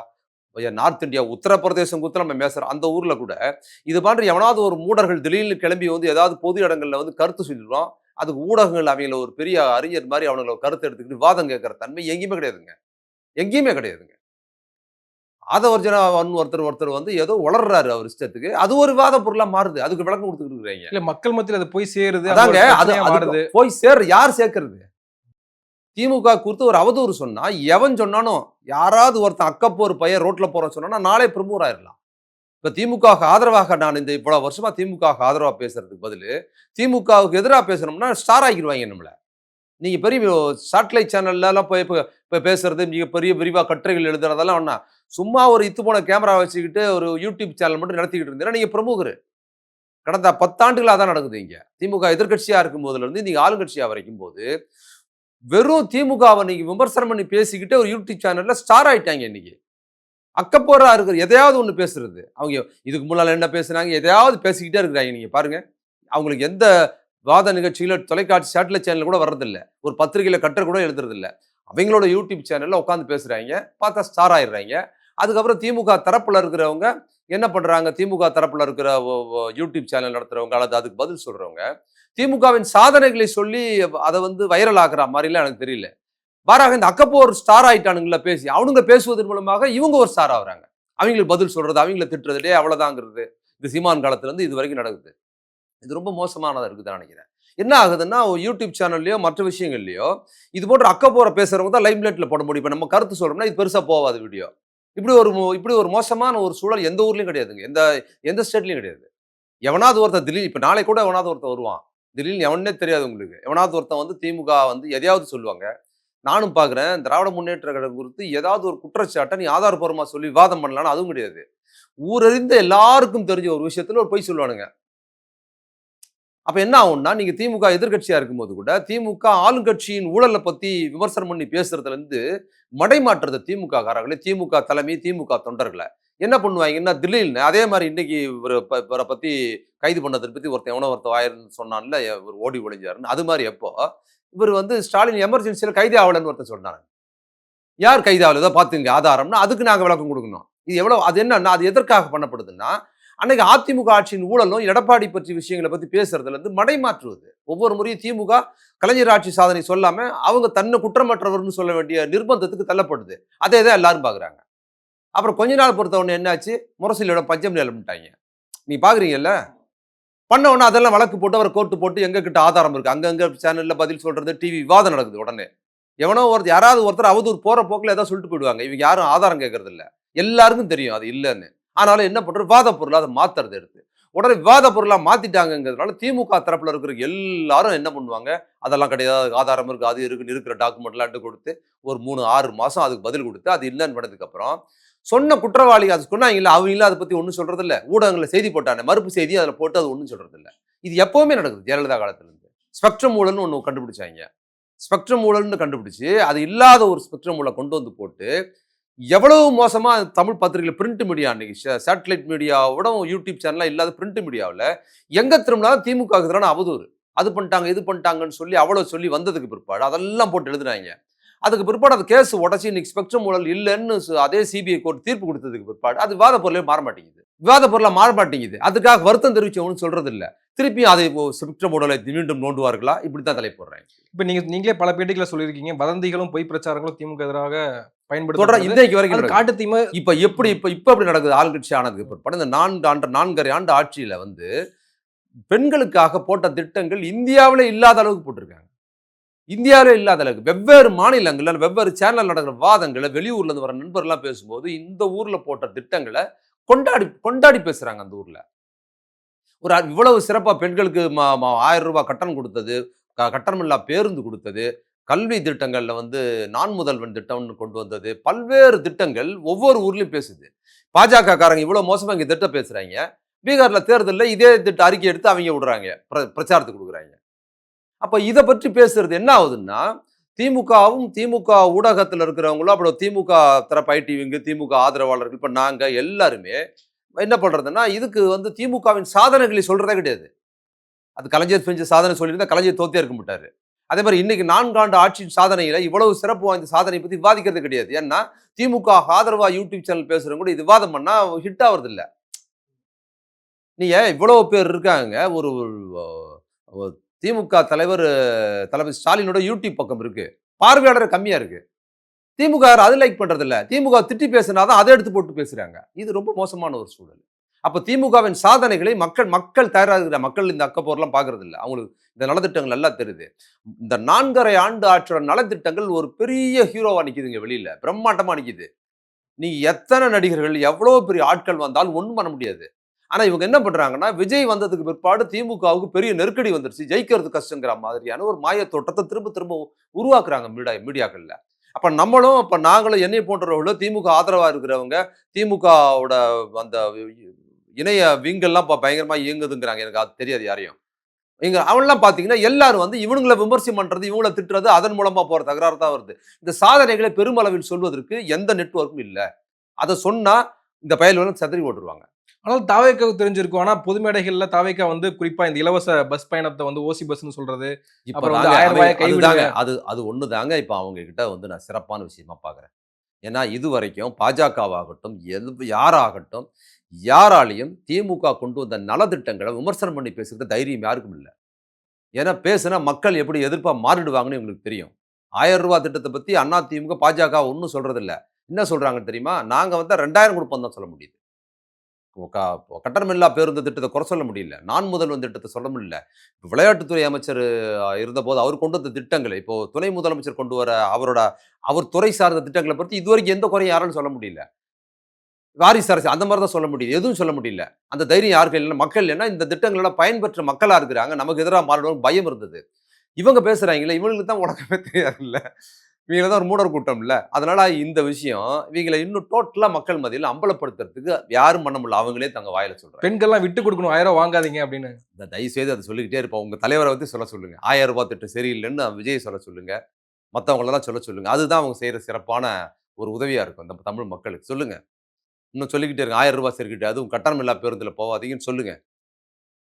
நார்த் இந்தியா, உத்தரப்பிரதேசம் குறித்து நம்ம பேசுறோம். அந்த ஊர்ல கூட, இது மாதிரி எவனாவது ஒரு மூடர்கள் திடீர்னு கிளம்பி வந்து ஏதாவது பொது இடங்கள்ல வந்து கருத்து சொல்லிடுவான். அதுக்கு ஊடகங்கள் அவங்கள ஒரு பெரிய அறிஞர் மாரி அவனுங்கள கருத்து எடுத்துக்கிட்டு விவாதம் கேட்கிற தன்மை எங்கேயுமே கிடையாதுங்க. எங்கேயுமே கிடையாதுங்க. ஆதவர்ஜுனா ஒருத்தர் வந்து ஏதோ உளறுறாரு அவர் இஷ்டத்துக்கு. அது ஒரு விவாத பொருளா மாறுது. அதுக்கு விளக்கம் குடுத்துக்கிட்டு இருக்கிறாய்ங்க. இல்ல மக்கள் மத்தியில அது போய் சேருது. அங்க அதாங்க ஒரு அது பிரச்சனையா அதுக்கு மாறுது. போய் யார் சேர்க்கிறது? திமுக குறித்து ஒரு அவதூறு சொன்னா, எவன் சொன்னாலும் யாராவது ஒருத்தன் அக்கப்போர் பையன் ரோட்ல போறவன் சொன்னான்னா, நாளே பிரமுகர் ஆயிரலாம். இப்ப திமுகவுக்கு ஆதரவாக நான் இந்த இவ்வளவு வருஷமா திமுகவுக்கு ஆதரவா பேசுறதுக்கு பதிலு, திமுகவுக்கு எதிரா பேசணும்னா ஸ்டார் ஆக்கிருவாய்ங்க நம்மள. நீங்க பெரிய சேட்டலைட் சேனல்லலாம் போய் இப்ப பேசுறது, மிக பெரிய விரிவா கட்டுரைகள் எழுதுறதெல்லாம் வேணாம். சும்மா ஒரு இத்து போன கேமரா வச்சுக்கிட்டு ஒரு யூடியூப் சேனல் மட்டும் நடத்திக்கிட்டு இருந்தீங்கன்னா, நீங்க பிரமுகரு. கடந்த 10 ஆண்டுகளா அதான் நடக்குது இங்க. திமுக எதிர்க்கட்சியா இருக்கும் போதுலருந்து நீங்க ஆளுங்கட்சியா வரைக்கும்போது, வெறும் திமுகவ நீங்க விமர்சனம் பண்ணி பேசிக்கிட்டு ஒரு யூடியூப் சேனல்ல ஸ்டார் ஆயிட்டாங்க இன்னைக்கு. அக்கப்போரா இருக்கிற எதையாவது ஒண்ணு பேசுறது. அவங்க இதுக்கு முன்னால என்ன பேசுனாங்க, எதையாவது பேசிக்கிட்டே இருக்கிறாங்க நீங்க பாருங்க. அவங்களுக்கு எந்த வாத நிகழ்ச்சியில தொலைக்காட்சி சேட்டலைட் சேனல்ல கூட வர்றதில்ல. ஒரு பத்திரிகையில கட்டுரை கூட எழுதுறதில்ல. அவங்களோட யூடியூப் சேனல்ல உட்கார்ந்து பேசுறாய்ங்க. பார்த்தா ஸ்டார் ஆயிடுறாய்ங்க. அதுக்கப்புறம் திமுக தரப்புல இருக்கிறவங்க என்ன பண்றாங்க? திமுக தரப்புல இருக்கிற யூடியூப் சேனல் நடத்துறவங்க அல்லது அதுக்கு பதில் சொல்றவங்க, திமுகவின் சாதனைகளை சொல்லி அத வந்து வைரல் ஆக்குற மாரிலாம் எனக்கு தெரியல. மாறாக இந்த அக்கப்போர் ஸ்டார் ஆயிட்டானுங்கல்ல பேசி, அவனுங்க பேசுவதன் மூலமாக இவங்க ஒரு ஸ்டார் ஆகுறாங்க. அவங்களுக்கு பதில் சொல்றது, அவங்கள திட்டுறது, டேய் அவ்வளோதாங்கிறது. இது சீமான் காலத்துல இருந்து இது வரைக்கும் நடக்குது. இது ரொம்ப மோசமானதா இருக்குதுன்னு நினைக்கிறேன். என்ன ஆகுதுன்னா, யூடியூப் சேனல்லயோ, மற்ற விஷயங்கள்லயோ, இது போன்ற அக்கப்போர பேசுறவங்க தான் லைம் லைட்ல போட முடியும். இப்ப நம்ம கருத்து சொல்றோம்னா, இது பெருசா போவாது வீடியோ. இப்படி ஒரு மோசமான ஒரு சூழல் எந்த ஊர்லயும் கிடையாதுங்க. எந்த எந்த ஸ்டேட்லயும் கிடையாது. எவனாவது ஒருத்தன் திடீர் இப்ப நாளைக்கு கூட எவனாவது ஒருத்தன் வருவான். திடீர்னு எவன்னே தெரியாது உங்களுக்கு. எவனாவது ஒருத்தன் வந்து திமுக வந்து எதையாவது சொல்லுவாங்க. நானும் பார்க்குறேன். திராவிட முன்னேற்ற கழகம் குறித்து ஏதாவது ஒரு குற்றச்சாட்ட நீ ஆதாரப்பூர்வமா சொல்லி விவாதம் பண்ணலாம்னா அதுவும் கிடையாது. ஊரறிந்த எல்லாருக்கும் தெரிஞ்ச ஒரு விஷயத்துல ஒரு பொய் சொல்லுவானுங்க. அப்ப என்ன ஆகும்னா, நீங்க திமுக எதிர்க்கட்சியா இருக்கும்போது கூட, திமுக ஆளுங்கட்சியின் ஊழல பத்தி விமர்சனம் பண்ணி பேசுறதுலருந்து மடைமாற்றுறது திமுக காரங்களே, திமுக தலைமை, திமுக தொண்டர்கள. என்ன பண்ணுவாய்ங்கன்னா, திடீர்னு அதே மாரி இன்னைக்கு இவர பத்தி கைது பண்ணத பத்தி எவனோ ஒருத்தன் வாயின்னு சொன்னான்ல, இவரு ஓடி ஒளிஞ்சாருன்னு. அது மாரி அப்போ, இவரு வந்து ஸ்டாலின் எமர்ஜென்சில கைதே ஆவலன்னு ஒருத்தன் சொன்னாங்க. யார் கைது ஆகல? இதோ பாத்துங்க ஆதாரம்னா, அதுக்கு நாங்க விளக்கம் குடுக்கணும். இது எவ்வளவு அது என்னன்னா, அது எதற்காக பண்ணப்படுதுன்னா, அன்னைக்கு அதிமுக ஆட்சியின் ஊழலும், எடப்பாடி பற்றி விஷயங்கள பத்தி பேசுறதுல இருந்து மடைமாற்றுவது. ஒவ்வொரு முறையும் திமுக கலைஞர் ஆட்சி சாதனை சொல்லாம, அவங்க தன்னை குற்றமற்றவர்ன்னு சொல்ல வேண்டிய நிர்பந்தத்துக்கு தள்ளப்படுது. அதே தான் எல்லாரும் பாக்குறாங்க. அப்புறம் கொஞ்ச நாள் பொறுத்த உடனே என்னாச்சு? முரசொலியோட பஞ்சம் நிலம்ட்டாய்ங்க. நீங்க பாக்குறீங்கல்ல? பண்ண உடனே அதெல்லாம் வழக்கு போட்டு, அவர கோர்ட் போட்டு எங்க கிட்ட ஆதாரம் இருக்கு. அங்கங்க சேனல்ல பதில் சொல்றது, டிவி விவாதம் நடக்குது உடனே. எவனோ ஒருத்தர் யாராவது ஒருத்தர் அவதூறு போற போக்குல ஏதாவது சொல்லிட்டு போயிடுவாங்க. இவங்க யாரும் ஆதாரம் கேட்கறது இல்ல. எல்லாருக்கும் தெரியும் அது இல்லன்னு. ஆனாலும் என்ன பண்றது? விவாத பொருளா அத மாத்துறது எடுத்து. உடனே விவாத பொருளா மாத்திட்டாங்கங்கிறதுனால திமுக தரப்புல இருக்கிற எல்லாரும் என்ன பண்ணுவாங்க? அதெல்லாம் கிடையாது. ஆதாரம் இருக்கு, அது இருக்குன்னு இருக்கிற டாக்குமெண்ட்லாம் கொடுத்து ஒரு 3, 6 மாசம் அதுக்கு பதில் கொடுத்து, அது இல்லன்னு பண்ணதுக்கு அப்புறம், சொன்ன குற்றவாளி அது சொன்னாங்கல்ல, அவங்கலாம் அத பத்தி ஒண்ணும் சொல்றது இல்ல. ஊடகங்கள்ல செய்தி போட்டானே, மறுப்பு செய்தி அதுல போட்டு அது ஒண்ணும் சொல்றது இல்ல. இது எப்பவுமே நடக்குது ஜெயலலிதா காலத்துல இருந்து. ஸ்பெக்ட்ரம் ஊழல்னு ஒண்ணு கண்டுபிடிச்சாய்ங்க. ஸ்பெக்ட்ரம் ஊழல்னு கண்டுபிடிச்சு, அது இல்லாத ஒரு ஸ்பெக்ட்ரம் ஊழல கொண்டு வந்து போட்டு, எவ்வளவு மோசமா தமிழ் பத்திரிகையில பிரிண்ட் மீடியா அன்னைக்கு சேட்டலைட் மீடியாவோட யூடியூப் சேனல்லாம் இல்லாத பிரிண்ட் மீடியாவுல எங்க திரும்பினாலும் திமுகவுக்கு எதிரான அவதூறு. அது பண்ணிட்டாங்க, இது பண்ணிட்டாங்கன்னு சொல்லி அவ்வளவு சொல்லி வந்ததுக்கு பிற்பாடு அதெல்லாம் போட்டு எழுதுனாய்ங்க. அதுக்கு பிற்பாடு அந்த கேஸ் உடைச்சு இன்னைக்கு ஸ்பெக்ட்ரம் ஊழல் இல்லன்னு அதே சிபிஐ கோர்ட் தீர்ப்பு கொடுத்ததுக்கு பிற்பாடு அது விவாத பொருளே மாற மாட்டேங்குது. விவாத பொருளா மாற மாட்டேங்குது. அதுக்காக வருத்தம் தெரிவிச்சவனு சொல்றது இல்ல. திருப்பியும் அதை ஸ்பெக்ட்ரம் ஊழலை மீண்டும் நோண்டுவார்களா? இப்படித்தான் தலை போடுறாங்க. இப்ப நீங்களே பல பேட்டிகள்ல சொல்லியிருக்கீங்க. வதந்திகளும், பொய் பிரச்சாரங்களும் திமுக எதிராக தொடர பயன்படுத்தப்படுது. இன்றைக்கு வரைக்கும் அது நடக்குது. காட்டு தீம இப்ப எப்படி நடக்குது? ஆளுங்கட்சி ஆனதுக்கு பிற்பாடு இந்த 4 ஆண்டு ஆட்சியில வந்து பெண்களுக்காக போட்ட திட்டங்கள் இந்தியாவிலே இல்லாத அளவுக்கு போட்டிருக்காங்க. இந்தியாவிலே இல்லாத அளவுக்கு வெவ்வேறு மாநிலங்கள்ல வெவ்வேறு சேனல் நடக்கிற விவாதங்கள வெளியூர்ல இருந்து வர நண்பர்லாம் பேசும்போது இந்த ஊர்ல போட்ட திட்டங்கள கொண்டாடி கொண்டாடி பேசுறாங்க அந்த ஊர்ல. இவ்வளவு சிறப்பா பெண்களுக்கு ரூ. 1000 கட்டணம் குடுத்தது, கட்டணமில்லா பேருந்து குடுத்தது, கல்வி திட்டங்கள்ல வந்து நான் முதல்வன் திட்டம்னு கொண்டு வந்தது, பல்வேறு திட்டங்கள் ஒவ்வொரு ஊர்லயும் பேசுது. பாஜக காரங்க இவ்வளவு மோசமா இங்க திட்டம் பேசுறாய்ங்க. பீகார்ல தேர்தல்ல இதே திட்ட அறிக்கை எடுத்து அவைங்க விடுறாங்க. பிரச்சாரத்துக்கு குடுக்குறாய்ங்க. அப்ப இத பற்றி பேசுறது என்ன ஆகுதுன்னா, திமுகவும், திமுக ஊடகத்துல இருக்கிறவங்களும், அப்புறம் திமுக தரப்பு ஐடிவிங்க, திமுக ஆதரவாளர்கள், இப்ப நாங்க எல்லாருமே என்ன பண்றதுன்னா, இதுக்கு வந்து திமுகவின் சாதனைகளை சொல்றதே கிடையாது. அது கலைஞர் செஞ்ச சாதனை சொல்லியிருந்தா கலைஞர் தோத்தே இருக்க மாட்டாரு. அதே மாரி இன்னைக்கு 4 ஆண்டு ஆட்சியின் சாதனையில இவ்வளவு சிறப்பு வாய்ந்த சாதனை பத்தி விவாதிக்கிறது கிடையாது. ஏன்னா, திமுக ஆதரவா யூடியூப் சேனல் பேசுறவங்க கூட இது விவாதம் பண்ணா ஹிட் ஆவறது இல்ல. நீங்க இவ்வளவு பேர் இருக்காங்க. ஒரு ஒரு திமுக தலைவர் தளபதி ஸ்டாலினோட யூடியூப் பக்கம் இருக்கு. பார்வையாளர் கம்மியா இருக்கு. திமுக அது லைக் பண்றது இல்ல. திமுக திட்டி பேசினா தான் அத எடுத்து போட்டு பேசுறாங்க. இது ரொம்ப மோசமான ஒரு சூழல். அப்ப திமுகவின் சாதனைகளை மக்கள் தயாரா இருக்கிற மக்கள் இந்த அக்கப்போர்லாம் பார்க்கறது இல்ல. அவங்களுக்கு இந்த நலத்திட்டங்கள் எல்லாம் தெரியுது. இந்த 4 1/2 ஆண்டு ஆற்றோட நலத்திட்டங்கள் ஒரு பெரிய ஹீரோவா நிக்குதுங்க வெளியில. பிரம்மாண்டமா நிக்குது. நீங்க எத்தனை நடிகர்கள், எவ்வளவு பெரிய ஆட்கள் வந்தாலும் ஒண்ணும் பண்ண முடியாது. ஆனா இவங்க என்ன பண்றாங்கன்னா, விஜய் வந்ததுக்கு பிற்பாடு திமுகவுக்கு பெரிய நெருக்கடி வந்துருச்சு. ஜெயிக்கிறது கஷ்டங்கிற மாதிரியான ஒரு மாய தோற்றத்த திரும்ப திரும்ப உருவாக்குறாங்க மீடியாக்கள்ல. அப்ப நாங்களும் என்னைய போன்றவர்களும் திமுக ஆதரவா இருக்கிறவங்க, திமுகவோட அந்த இணைய விங்கெல்லாம் பயங்கரமா இயங்குதுங்கிறாங்க. எனக்கு அது தெரியாது யாரையும். அவன்லாம் பார்த்தீங்கன்னா, எல்லாரும் வந்து இவனுங்கள விமர்சனம் பண்றது, இவங்கள திட்டுறது, அதன் மூலமா போற தகராறு தான் வருது. இந்த சாதனைகளை பெருமளவில் சொல்வதற்கு எந்த நெட்வொர்க்கும் இல்ல. அத சொன்னா இந்த பயல்வெல்லாம் சிதறி ஓட்டுருவாங்க. ஆனாலும் தாவேக்காவுக்கு தெரிஞ்சிருக்கும். ஆனா பொது மேடைகள்ல தாவேக்கா வந்து குறிப்பா இந்த இலவச பஸ் பயணத்த வந்து ஓசி பஸ்ன்னு சொல்றது. இப்ப அப்புறம் வந்து தாங்க ரூ. 1000 கைவிடுங்க. அதுதாங்க அது ஒண்ணு தாங்க இப்ப அவங்க கிட்ட வந்து நான் சிறப்பான விஷயமா பார்க்குறேன். ஏன்னா இதுவரைக்கும் பாஜகவாகட்டும், யாராகட்டும், யாராலயும் திமுக கொண்டு வந்த நலத்திட்டங்கள விமர்சனம் பண்ணி பேசுறது தைரியம் யாருக்கும் இல்ல. ஏன்னா பேசுனா மக்கள் எப்படி எதிர்ப்பா மாறிடுவாங்கன்னு இவங்களுக்கு தெரியும். ரூ. 1000 திட்டத்த பத்தி அதிமுக, பாஜக ஒண்ணும் சொல்றதில்ல. என்ன சொல்றாங்கன்னு தெரியுமா? நாங்க வந்தா 2000 குடுப்போம் தான் சொல்ல முடியுது. க கட்டணமில்லா பேருந்து திட்டத்த குறை சொல்ல முடியல. நான் முதல்வன் திட்டத்த சொல்ல முடியல. விளையாட்டுத்துறை அமைச்சர் இருந்தபோது அவர் கொண்டு வந்த திட்டங்கள, இப்போ துணை முதலமைச்சர் கொண்டு வர அவர் துறை சார்ந்த திட்டங்கள பத்தி இதுவரைக்கும் எந்த குறையும் யாராலும் சொல்ல முடியல. வாரிசு அரசு அந்த மாரி தான் சொல்ல முடியுது. எதுவும் சொல்ல முடியல. அந்த தைரியம் யாருக்கும் இல்ல. மக்கள் ஏன்னா இந்த திட்டங்கள் எல்லாம் பயன்பெற்ற மக்களா இருக்கிறாங்க. நமக்கு எதிரா மாறிடுவோம்னு பயம் இருந்தது. இவங்க பேசுறாங்கல்ல, இவங்களுக்கு தான் உலகமே தெரியாதுல்ல. இவங்க தான் ஒரு மூடர் கூட்டம்ல. அதனால இந்த விஷயம் இவங்கள இன்னும் டோட்டலா மக்கள் மத்தியில அம்பலப்படுத்துறதுக்கு யாரும் பண்ண முடியல. அவங்களே தங்க வாயில சொல்றாங்க. பெண்கள்லாம் விட்டு கொடுக்கணும், 1000 வாங்காதீங்க அப்படின்னு. தயவு செய்து அத சொல்லிக்கிட்டே இருப்போம். உங்க தலைவர வந்து சொல்ல சொல்லுங்க. ரூ. 1000 திட்டம் சரியில்லன்னு விஜய சொல்ல சொல்லுங்க. மத்தவங்களலாம் சொல்ல சொல்லுங்க. அதுதான் அவங்க செய்ற சிறப்பான ஒரு உதவியா இருக்கும். இந்த தமிழ் மக்களுக்கு. சொல்லுங்க. இன்னும் சொல்லிக்கிட்டே இருங்க. ரூ. 1000 சரிக்கட்டு. அதுவும் கட்டணமில்லா பேருந்துல போவாதீங்கன்னு சொல்லுங்க.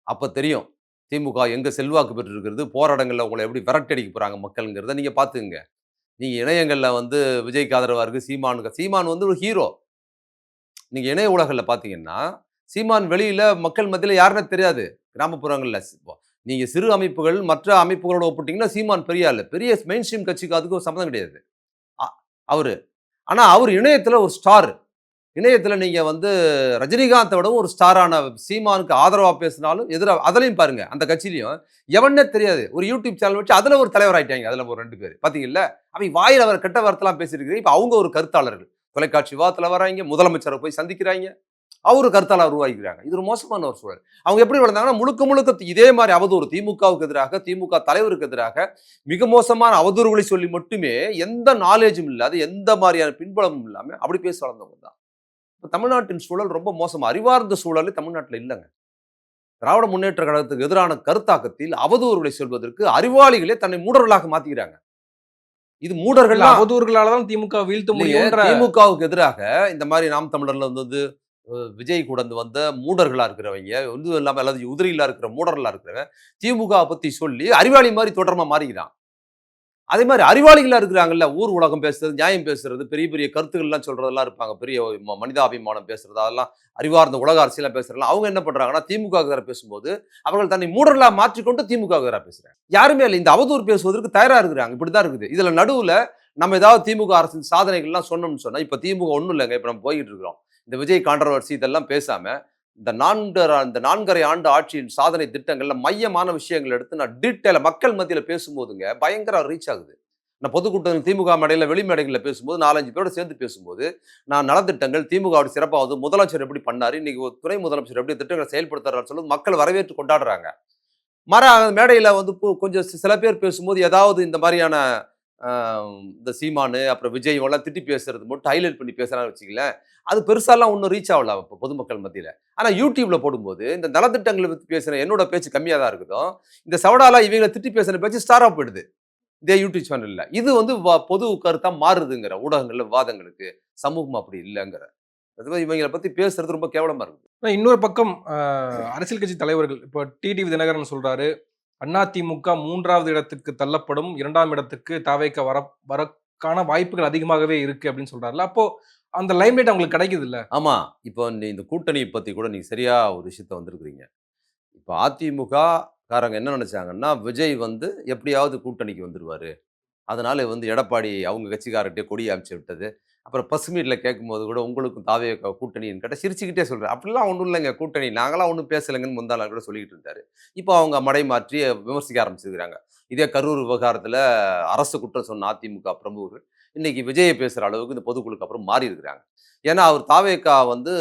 அப்ப தெரியும். திமுக எங்க செல்வாக்கு பெற்றிருக்கிறது, போராட்டங்கள்ல உங்கள எப்படி விரட்டடிக்க போறாங்க மக்கள்ங்கிறத நீங்க பார்த்துக்கங்க. நீங்க இணையங்கள்ல வந்து விஜய்க்கு ஆதரவா இருக்கு, சீமான் வந்து ஒரு ஹீரோ. நீங்க இணைய ஊடகங்கள்ல பார்த்தீங்கன்னா, சீமான் வெளியில மக்கள் மத்தியில யாருன்னே தெரியாது. கிராமப்புறங்கள்ல. நீங்க சிறு அமைப்புகள், மற்ற அமைப்புகளோட ஒப்பிட்டீங்கன்னா, சீமான் பெரிய ஆளு. பெரிய மெயின் ஸ்ட்ரீம் கட்சிக்கு அதுக்கும் சம்மந்தம் கிடையாது. அ அவரு. ஆனா அவரு இணையத்தில ஒரு ஸ்டார். இணையத்தில நீங்க வந்து ரஜினிகாந்த விடவும் ஒரு ஸ்டாரான சீமானுக்கு ஆதரவா பேசினாலும், அதிலயும் பாருங்க, அந்த கட்சியிலயும் எவன்னே தெரியாது. ஒரு யூடியூப் சேனல் வச்சு அதில ஒரு தலைவர் ஆயிட்டாங்க. அதில ஒரு 2 பேரு. பார்த்தீங்கல்ல? அவங்க வாயில வர கெட்ட வார்த்தைலாம் பேசியிருக்கிறீங்க. இப்ப அவங்க ஒரு கருத்தாளர்கள். தொலைக்காட்சி விவாதத்தில வர்றாய்ங்க. முதலமைச்சர போய் சந்திக்கிறாய்ங்க. அவரு கருத்தாளர் உருவாக்கிறாங்க. இது ஒரு மோசமான ஒரு சூழல். அவங்க எப்படி வளர்ந்தாங்கன்னா, முழுக்க முழுக்க இதே மாரி அவதூறு திமுகவுக்கு எதிராக, திமுக தலைவருக்கு எதிராக மிக மோசமான அவதூறுகளை சொல்லி மட்டுமே எந்த நாலேட்ஜும் இல்லாத, எந்த மாரியான பின்புலமும் இல்லாம அப்படி பேசி வளர்ந்தவங்க தான். இப்ப தமிழ்நாட்டின் சூழல் ரொம்ப மோசம். அறிவார்ந்த சூழலே தமிழ்நாட்டுல இல்லங்க. திராவிட முன்னேற்ற கழகத்துக்கு எதிரான கருத்தாக்கத்தில் அவதூறுகளை சொல்வதற்கு அறிவாளிகளே தன்னை மூடர்களாக மாத்திக்கிறாங்க. இது இல்ல மூடர்கள்லாம் அவதூறுகளால தான் திமுக வீழ்த்த இல்லையே. முடியும்ன்ற. திமுகவுக்கு எதிராக இந்த மாரி நாம் தமிழர்ல வந்து விஜய் கூட வந்த மூடர்களா இருக்கிறவங்க, ஒன்றும் இல்லாம அல்லது உதிரிகளா இருக்கிற மூடர்களா இருக்கிறவன், திமுகவ பத்தி சொல்லி அறிவாளி மாரி தொடர்மா மாறிக்கிறான். அதே மாரி அறிவாளிகளா இருக்கிறாங்கல்ல, ஊர் உலகம் பேசுறது, நியாயம் பேசுறது, பெரிய பெரிய கருத்துக்கள்லாம் சொல்றதெல்லாம் இருப்பாங்க. பெரிய மனிதாபிமானம் பேசுறது, அதெல்லாம் அறிவார்ந்த உலக அரசியலா பேசுறதெல்லாம். அவங்க என்ன பண்றாங்கன்னா, திமுகவுக்கு எதிரா பேசும்போது, அவர்கள் தன்னை மூடர்களா மாற்றிக்கொண்டு திமுகவுக்கு எதிரா பேசுறாங்க. யாருமே இல்ல. இந்த அவதூறு பேசுவதற்கு தயாரா இருக்கிறாங்க. இப்படித்தான் இருக்குது. இதுல நடுவுல நம்ம ஏதாவது திமுக அரசின் சாதனைகள்லாம் சொன்னோம்னு சொன்னா, இப்ப திமுக ஒண்ணும் இல்லங்க. இப்ப நம்ம போய்க்கிட்டு இருக்கிறோம். இந்த விஜய் கான்ட்ரோவர்சி இதெல்லாம் பேசாம, இந்த 4 1/2 ஆண்டு ஆட்சியின் சாதனை திட்டங்கள்ல மையமான விஷயங்கள் எடுத்து நான் டீட்டெயிலா மக்கள் மத்தியில பேசும்போதுங்க, பயங்கர ரீச் ஆகுது. நான் பொதுக்கூட்டங்கள் திமுக மேடையில, வெளி மேடைகள்ல பேசும்போது 4, 5 பேரோட சேர்ந்து பேசும்போது, நான் நலத்திட்டங்கள் திமுகவோட சிறப்பா வந்து முதலமைச்சர் எப்படி பண்ணாரு, இன்னைக்கு ஒரு துணை முதலமைச்சர் எப்படி திட்டங்களை செயல்படுத்துறாருன்னு சொல்லும்போது மக்கள் வரவேற்று கொண்டாடுறாங்க. மேடையில வந்து கொஞ்சம் சில பேர் பேசும்போது ஏதாவது இந்த மாரியான அ இந்த சீமானு, அப்புறம் விஜய் இவங்கலாம் திட்டி பேசுறது மட்டும் ஹைலைட் பண்ணி பேசுறாங்கன்னு வச்சுக்கங்களேன், அது பெருசாலாம் ஒண்ணும் ரீச் ஆகல பொதுமக்கள் மத்தியில. ஆனா YouTubeல போடும்போது, இந்த நலத்திட்டங்கள பத்தி பேசுன என்னோட பேச்சு கம்மியா தான் இருக்குதும். இந்த சவடாலா இவங்கள திட்டி பேசுன பேச்சு ஸ்டாரா போயிடுது. இதே யூடியூப் சேனல்ல. இது வந்து பொது கருத்தா மாறுதுங்கிற ஊடகங்கள்ல விவாதங்களுக்கு. சமூகம் அப்படி இல்லங்கிற. அதுவும் இவங்கள பத்தி பேசுறது ரொம்ப கேவலமா இருக்குது. ஆனா இன்னொரு பக்கம் அரசியல் கட்சி தலைவர்கள் இப்போ டிடிவி தினகரன் சொல்றாரு, அதிமுக 3வது இடத்துக்கு தள்ளப்படும், 2ஆம் இடத்துக்கு தாவேக வரக்கான வாய்ப்புகள் அதிகமாகவே இருக்கு அப்படின்னு சொல்றாருல்ல. அப்போ அந்த லைம்லைட் அவங்களுக்கு கிடைக்குதுல்ல. ஆமா. இப்போ இந்த கூட்டணிய பத்தி கூட நீங்க சரியா ஒரு விஷயத்த வந்திருக்கிறீங்க. இப்ப அதிமுக காரங்க என்ன நெனச்சாங்கன்னா, விஜய் வந்து எப்படியாவது கூட்டணிக்கு வந்துருவாரு. அதனால வந்து எடப்பாடி அவங்க கட்சிக்காரர்ட்டயே கொடிய அனுப்பிச்சு விட்டது. அப்புறம் பிரஸ் மீட்ல கேட்கும்போது கூட உங்களுக்கும் தாவேகா கூட்டணின்னு கேட்டா சிரிச்சுக்கிட்டே சொல்றாரு. அப்படிலாம் ஒண்ணும் இல்லங்க கூட்டணி. நாங்கலாம் ஒண்ணும் பேசலங்கன்னு முந்தா நாள் கூட சொல்லிக்கிட்டு இருந்தாரு. இப்போ அவங்க மடை மாற்றி விமர்சிக்க ஆரம்பிச்சிருக்கிறாங்க. இதே கரூர் விவகாரத்துல அரசு குற்றம் சொன்ன அதிமுக பிரமுகர்கள், இன்னைக்கு விஜய பேசுற அளவுக்கு இந்த பொதுக்குழுக்கு அப்புறம் மாறி இருக்கிறாங்க. ஏன்னா, அவர் தாவேகா வந்து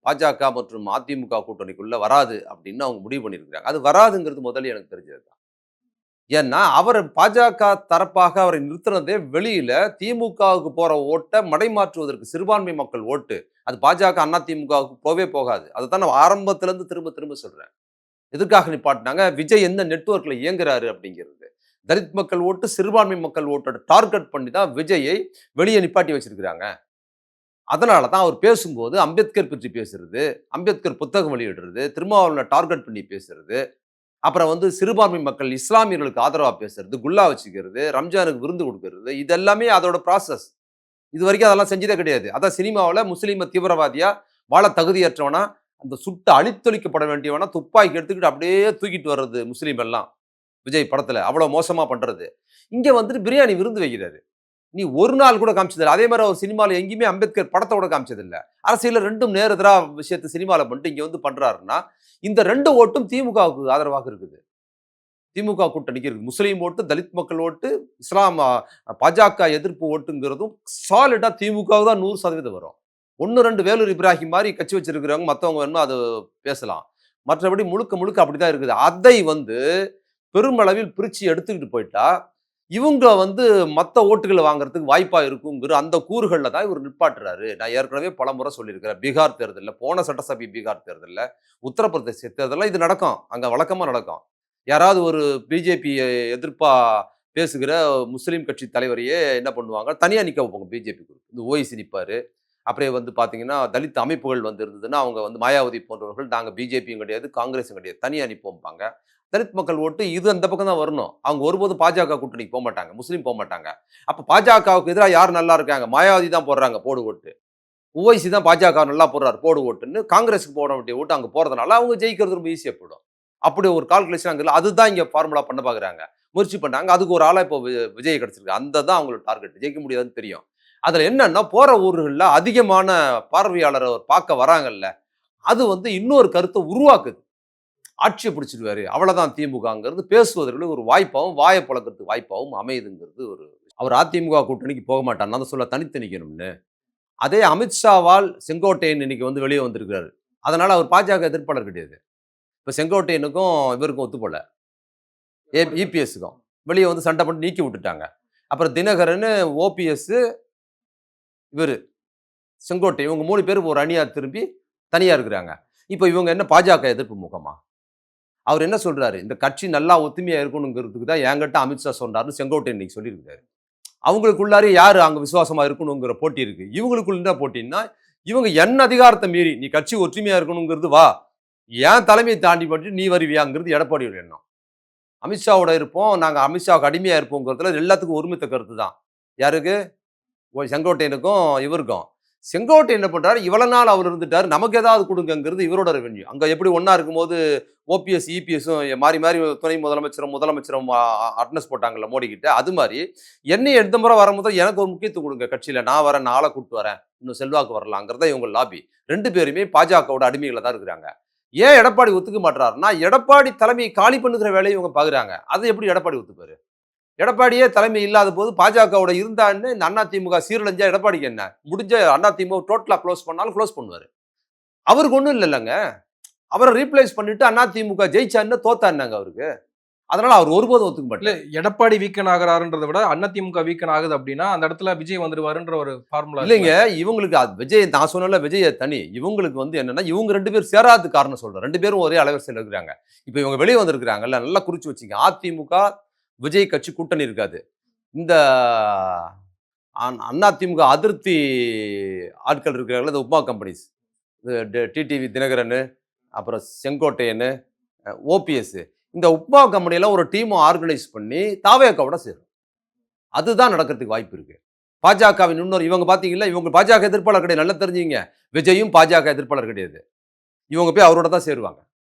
பாஜக மற்றும் அதிமுக கூட்டணிக்குள்ள வராது அப்படின்னு அவங்க முடிவு பண்ணியிருக்கிறாங்க. அது வராதுங்கிறது முதல்ல எனக்கு தெரிஞ்சது தான். ஏன்னா, அவர் பாஜக தரப்பாக அவரை நிறுத்துனதே வெளியில திமுகவுக்கு போற ஓட்ட மடைமாற்றுவதற்கு சிறுபான்மை மக்கள் ஓட்டு. அது பாஜக, அதிமுகவுக்கு போவே போகாது. அதத்தான் நான் ஆரம்பத்துல இருந்து திரும்ப திரும்ப சொல்றேன். எதுக்காக நிப்பாட்டுனாங்க? விஜய் எந்த நெட்வொர்க்ல இயங்குறாரு அப்படிங்கிறது. தலித் மக்கள் ஓட்டு, சிறுபான்மை மக்கள் ஓட்டோட டார்கெட் பண்ணி தான் விஜயை வெளிய நிப்பாட்டி வச்சிருக்கிறாங்க. அதனால தான் அவர் பேசும்போது அம்பேத்கர் பற்றி பேசுறது, அம்பேத்கர் புத்தகம் வெளியிடுறது, திருமாவளவன டார்கெட் பண்ணி பேசுறது, அப்புறம் வந்து சிறுபான்மை மக்கள் இஸ்லாமியர்களுக்கு ஆதரவா பேசுறது, குல்லா வச்சுக்கிறது, ரம்ஜானுக்கு விருந்து குடுக்குறது, இது எல்லாமே அதோட ப்ராசஸ். இது வரைக்கும் அதெல்லாம் செஞ்சதே கிடையாது. அதான் சினிமாவில் முஸ்லீமை தீவிரவாதியா வாழ தகுதியற்றவனா அந்த சுட்டு அழித்தொழிக்கப்பட வேண்டியவனா துப்பாக்கி எடுத்துக்கிட்டு அப்படியே தூக்கிட்டு வர்றது முஸ்லீம் எல்லாம் விஜய் படத்துல அவ்வளவு மோசமா பண்றது. இங்க வந்துட்டு பிரியாணி விருந்து வைக்கிறாரு. நீ ஒரு நாள் கூட காமிச்சதில்ல. அதே மாதிரி அவர் சினிமாவில் எங்கேயுமே அம்பேத்கர் படத்தை கூட காமிச்சதில்ல. அரசியலில் ரெண்டும் நேர் எதிரா விஷயத்தை சினிமாவில் பண்ணிட்டு இங்க வந்து பண்றாருன்னா இந்த 2 ஓட்டும் திமுகவுக்கு ஆதரவாக இருக்குது. திமுக கூட்டணிக்கு இருக்கு. முஸ்லீம் ஓட்டு, தலித் மக்கள் ஓட்டு, இஸ்லாம் பாஜக எதிர்ப்பு ஓட்டுங்கிறதும் சாலிடா திமுகவுக்கு தான் 100% வரும். 1, 2 வேலூர் இப்ராஹிம் மாதிரி கட்சி வச்சிருக்கிறவங்க மத்தவங்க வேணுமா அது பேசலாம். மற்றபடி முழுக்க முழுக்க அப்படிதான் இருக்குது. அதை வந்து பெருமளவில் பிரிச்சு எடுத்துக்கிட்டு போயிட்டா இவங்க வந்து மத்த ஓட்டுகளை வாங்குறதுக்கு வாய்ப்பா இருக்குங்கிற அந்த கூறுகள்ல தான் இவர் நிப்பாட்டுறாரு. நான் ஏற்கனவே பலமுறை சொல்லியிருக்கிறேன். பீகார் தேர்தல்ல, போன சட்டசபை பீகார் தேர்தல்ல, உத்தரப்பிரதேச தேர்தல்ல இது நடக்கும். அங்க வழக்கமா நடக்கும். யாராவது ஒரு பிஜேபி எதிர்ப்பா பேசுகிற முஸ்லீம் கட்சி தலைவரையே என்ன பண்ணுவாங்க, தனியா நிக்க வைப்பாங்க பிஜேபி குரூப். இந்த ஓய்சி நிப்பாரு. அப்படியே வந்து பார்த்தீங்கன்னா, தலித் அமைப்புகள் வந்து இருந்ததுன்னா, அவங்க வந்து மாயாவதி போன்றவர்கள், நாங்க பிஜேபியும் கிடையாது, காங்கிரஸும் கிடையாது, தனியா நிப்போம்பாங்க. தலித் மக்கள் ஓட்டு இது அந்த பக்கம் தான் வரணும். அவங்க ஒருபோதும் பாஜக கூட்டணிக்கு போமாட்டாங்க. முஸ்லீம் போமாட்டாங்க. அப்ப பாஜகவுக்கு எதிரா யார் நல்லா இருக்காங்க? மாயாவதி தான் போடுறாங்க போடு ஓட்டு. ஓவைசி தான் பாஜக நல்லா போடுறாரு போடு ஓட்டுன்னு காங்கிரஸுக்கு போட வேண்டிய ஓட்டு அங்க போறதுனால அவங்க ஜெயிக்கிறது ரொம்ப ஈஸியா போயிடும். அப்படி ஒரு கால்குலேஷன் அங்க இல்ல. அதுதான் இங்க ஃபார்முலா பண்ண பாக்குறாங்க. முயற்சி பண்ணாங்க. அதுக்கு ஒரு ஆளா இப்போ விஜய் கிடைச்சிருக்கு. அந்த தான் அவங்களோட டார்கெட். ஜெயிக்க முடியாதுன்னு தெரியும். அதுல என்னன்னா போற ஊர்கள்ல அதிகமான பார்வையாளரை பார்க்க வராங்கல்ல. அது வந்து இன்னொரு கருத்தை உருவாக்குது. ஆட்சியை பிடிச்சிருவாரு. அவ்வளவுதான் திமுகங்கிறது பேசுவதற்கு ஒரு வாய்ப்பாவும், வாயை பழக்கிறதுக்கு வாய்ப்பாவும் அமையுதுங்கிறது ஒரு அவர் அதிமுக கூட்டணிக்கு போக மாட்டார். நான் தான் சொல்ல தனித்து நிக்கணும்னு. அதே அமித்ஷாவால் செங்கோட்டையன் இன்னைக்கு வந்து வெளியே வந்திருக்கிறாரு. அதனால அவர் பாஜக எதிர்ப்பாளர் கிடையாது. இப்ப செங்கோட்டையனுக்கும் இவருக்கும் ஒத்து போல. இபிஎஸ்க்கும் வெளியே வந்து சண்டை பண்ணி நீக்கி விட்டுட்டாங்க. அப்புறம் தினகரன், ஓபிஎஸ், இவரு செங்கோட்டை இவங்க 3 பேரும் ஒரு அணியா திரும்பி தனியா இருக்கிறாங்க. இப்ப இவங்க என்ன பாஜக எதிர்ப்பு முகமா? அவர் என்ன சொல்றாரு? இந்த கட்சி நல்லா ஒத்துமையா இருக்கணுங்கிறதுக்கு தான் என்கிட்ட அமித்ஷா சொன்னாருன்னு செங்கோட்டையன் இன்னைக்கு சொல்லியிருக்காரு. அவங்களுக்குள்ளாரே யாரு அங்க விசுவாசமா இருக்கணுங்கிற போட்டி இருக்கு. இவங்களுக்குள்ள என்ன போட்டின்னா, இவங்க என்ன அதிகாரத்தை மீறி நீ கட்சி ஒற்றுமையா இருக்கணுங்கிறது வா. என் தலைமையை தாண்டி பண்ணிட்டு நீ வருவியாங்கிறது எடப்பாடியோட எண்ணம். அமித்ஷாவோட இருப்போம். நாங்க அமித்ஷாவுக்கு அடிமையா இருப்போங்கிறதுல எல்லாத்துக்கும் ஒருமித்த கருத்து தான். யாருக்கு? செங்கோட்டையனுக்கும் இவருக்கும். செங்கோட்டையன் என்ன பண்றாரு? இவ்வளவு நாள் அவர் இருந்துட்டாரு. நமக்கு ஏதாவது கொடுங்கங்கிறது இவரோட ரெவென்யூ. அங்க எப்படி ஒண்ணா இருக்கும்போது ஓபிஎஸ், இபிஎஸும் மாறி மாறி துணை முதலமைச்சரும் அட்னஸ் போட்டாங்கல்ல மோடி கிட்ட. அது மாதிரி என்னை எந்த முறை வரும்போது எனக்கு ஒரு முக்கியத்துவம் கொடுங்க கட்சியில. நான் வரேன், நான் ஆளை கூட்டு வரேன். இன்னும் செல்வாக்கு வரலாங்கிறத இவங்க லாபி. 2 பேருமே பாஜகவோட அடிமைகளா தான் இருக்கிறாங்க. ஏன் எடப்பாடி ஒத்துக்க மாட்டாருன்னா, எடப்பாடி தலைமையை காலி பண்ணுகிற வேலையை இவங்க பாக்குறாங்க. அதை எப்படி எடப்பாடி ஒத்துப்பாரு? எடப்பாடியே தலைமை இல்லாத போது பாஜகவோட இருந்தான்னு இந்த அதிமுக சீரழிஞ்சா எடப்பாடிக்கு என்ன? முடிஞ்ச அதிமுக டோட்டலா க்ளோஸ் பண்ணாலும் க்ளோஸ் பண்ணுவாரு. அவருக்கு ஒண்ணும் இல்லைல்லங்க. அவரை ரீப்ளேஸ் பண்ணிட்டு அதிமுக ஜெயிச்சான்னு தோத்தான்னாங்க அவருக்கு. அதனால அவர் ஒருபோதும் ஒத்துக்க இல்ல மாட்டாரு. எடப்பாடி வீக்கன் ஆகுறாருன்றத விட அதிமுக வீக்கன் ஆகுது அப்படின்னா அந்த இடத்துல விஜய் வந்துருவாருன்ற ஒரு ஃபார்முலா இல்லைங்க, இவங்களுக்கு விஜய் நான் சொன்னல விஜய் தனி. இவங்களுக்கு வந்து என்னன்னா, இவங்க 2 பேரும் சேராத காரணம் சொல்றேன். 2 பேரும் ஒரே அலைவரிசையில இருக்கிறாங்க. இப்ப இவங்க வெளிய வந்திருக்கிறாங்கல்ல, நல்லா குறிச்சு வச்சுங்க. அதிமுக, விஜய் கட்சி கூட்டணி இருக்காது. இந்த அதிமுக அதிருப்தி ஆட்கள் இருக்கிறாங்கல்ல, இந்த உப்மா கம்பெனிஸ். டிடிவி தினகரன், அப்புறம் செங்கோட்டையன், ஓபிஎஸ். இந்த உப்மா கம்பெனியெல்லாம் ஒரு டீம் ஆர்கனைஸ் பண்ணி தாவேகாவோட சேரும். அதுதான் நடக்கிறதுக்கு வாய்ப்பு இருக்கு. பாஜகவின் இன்னொரு இவங்க பார்த்தீங்களா, இவங்க பாஜக எதிர்ப்பாளர் கிடையாது. நல்லா தெரிஞ்சுங்க. விஜயும் பாஜக எதிர்ப்பாளர் கிடையாது. இவங்க போய் அவரோட தான் சேருவாங்க.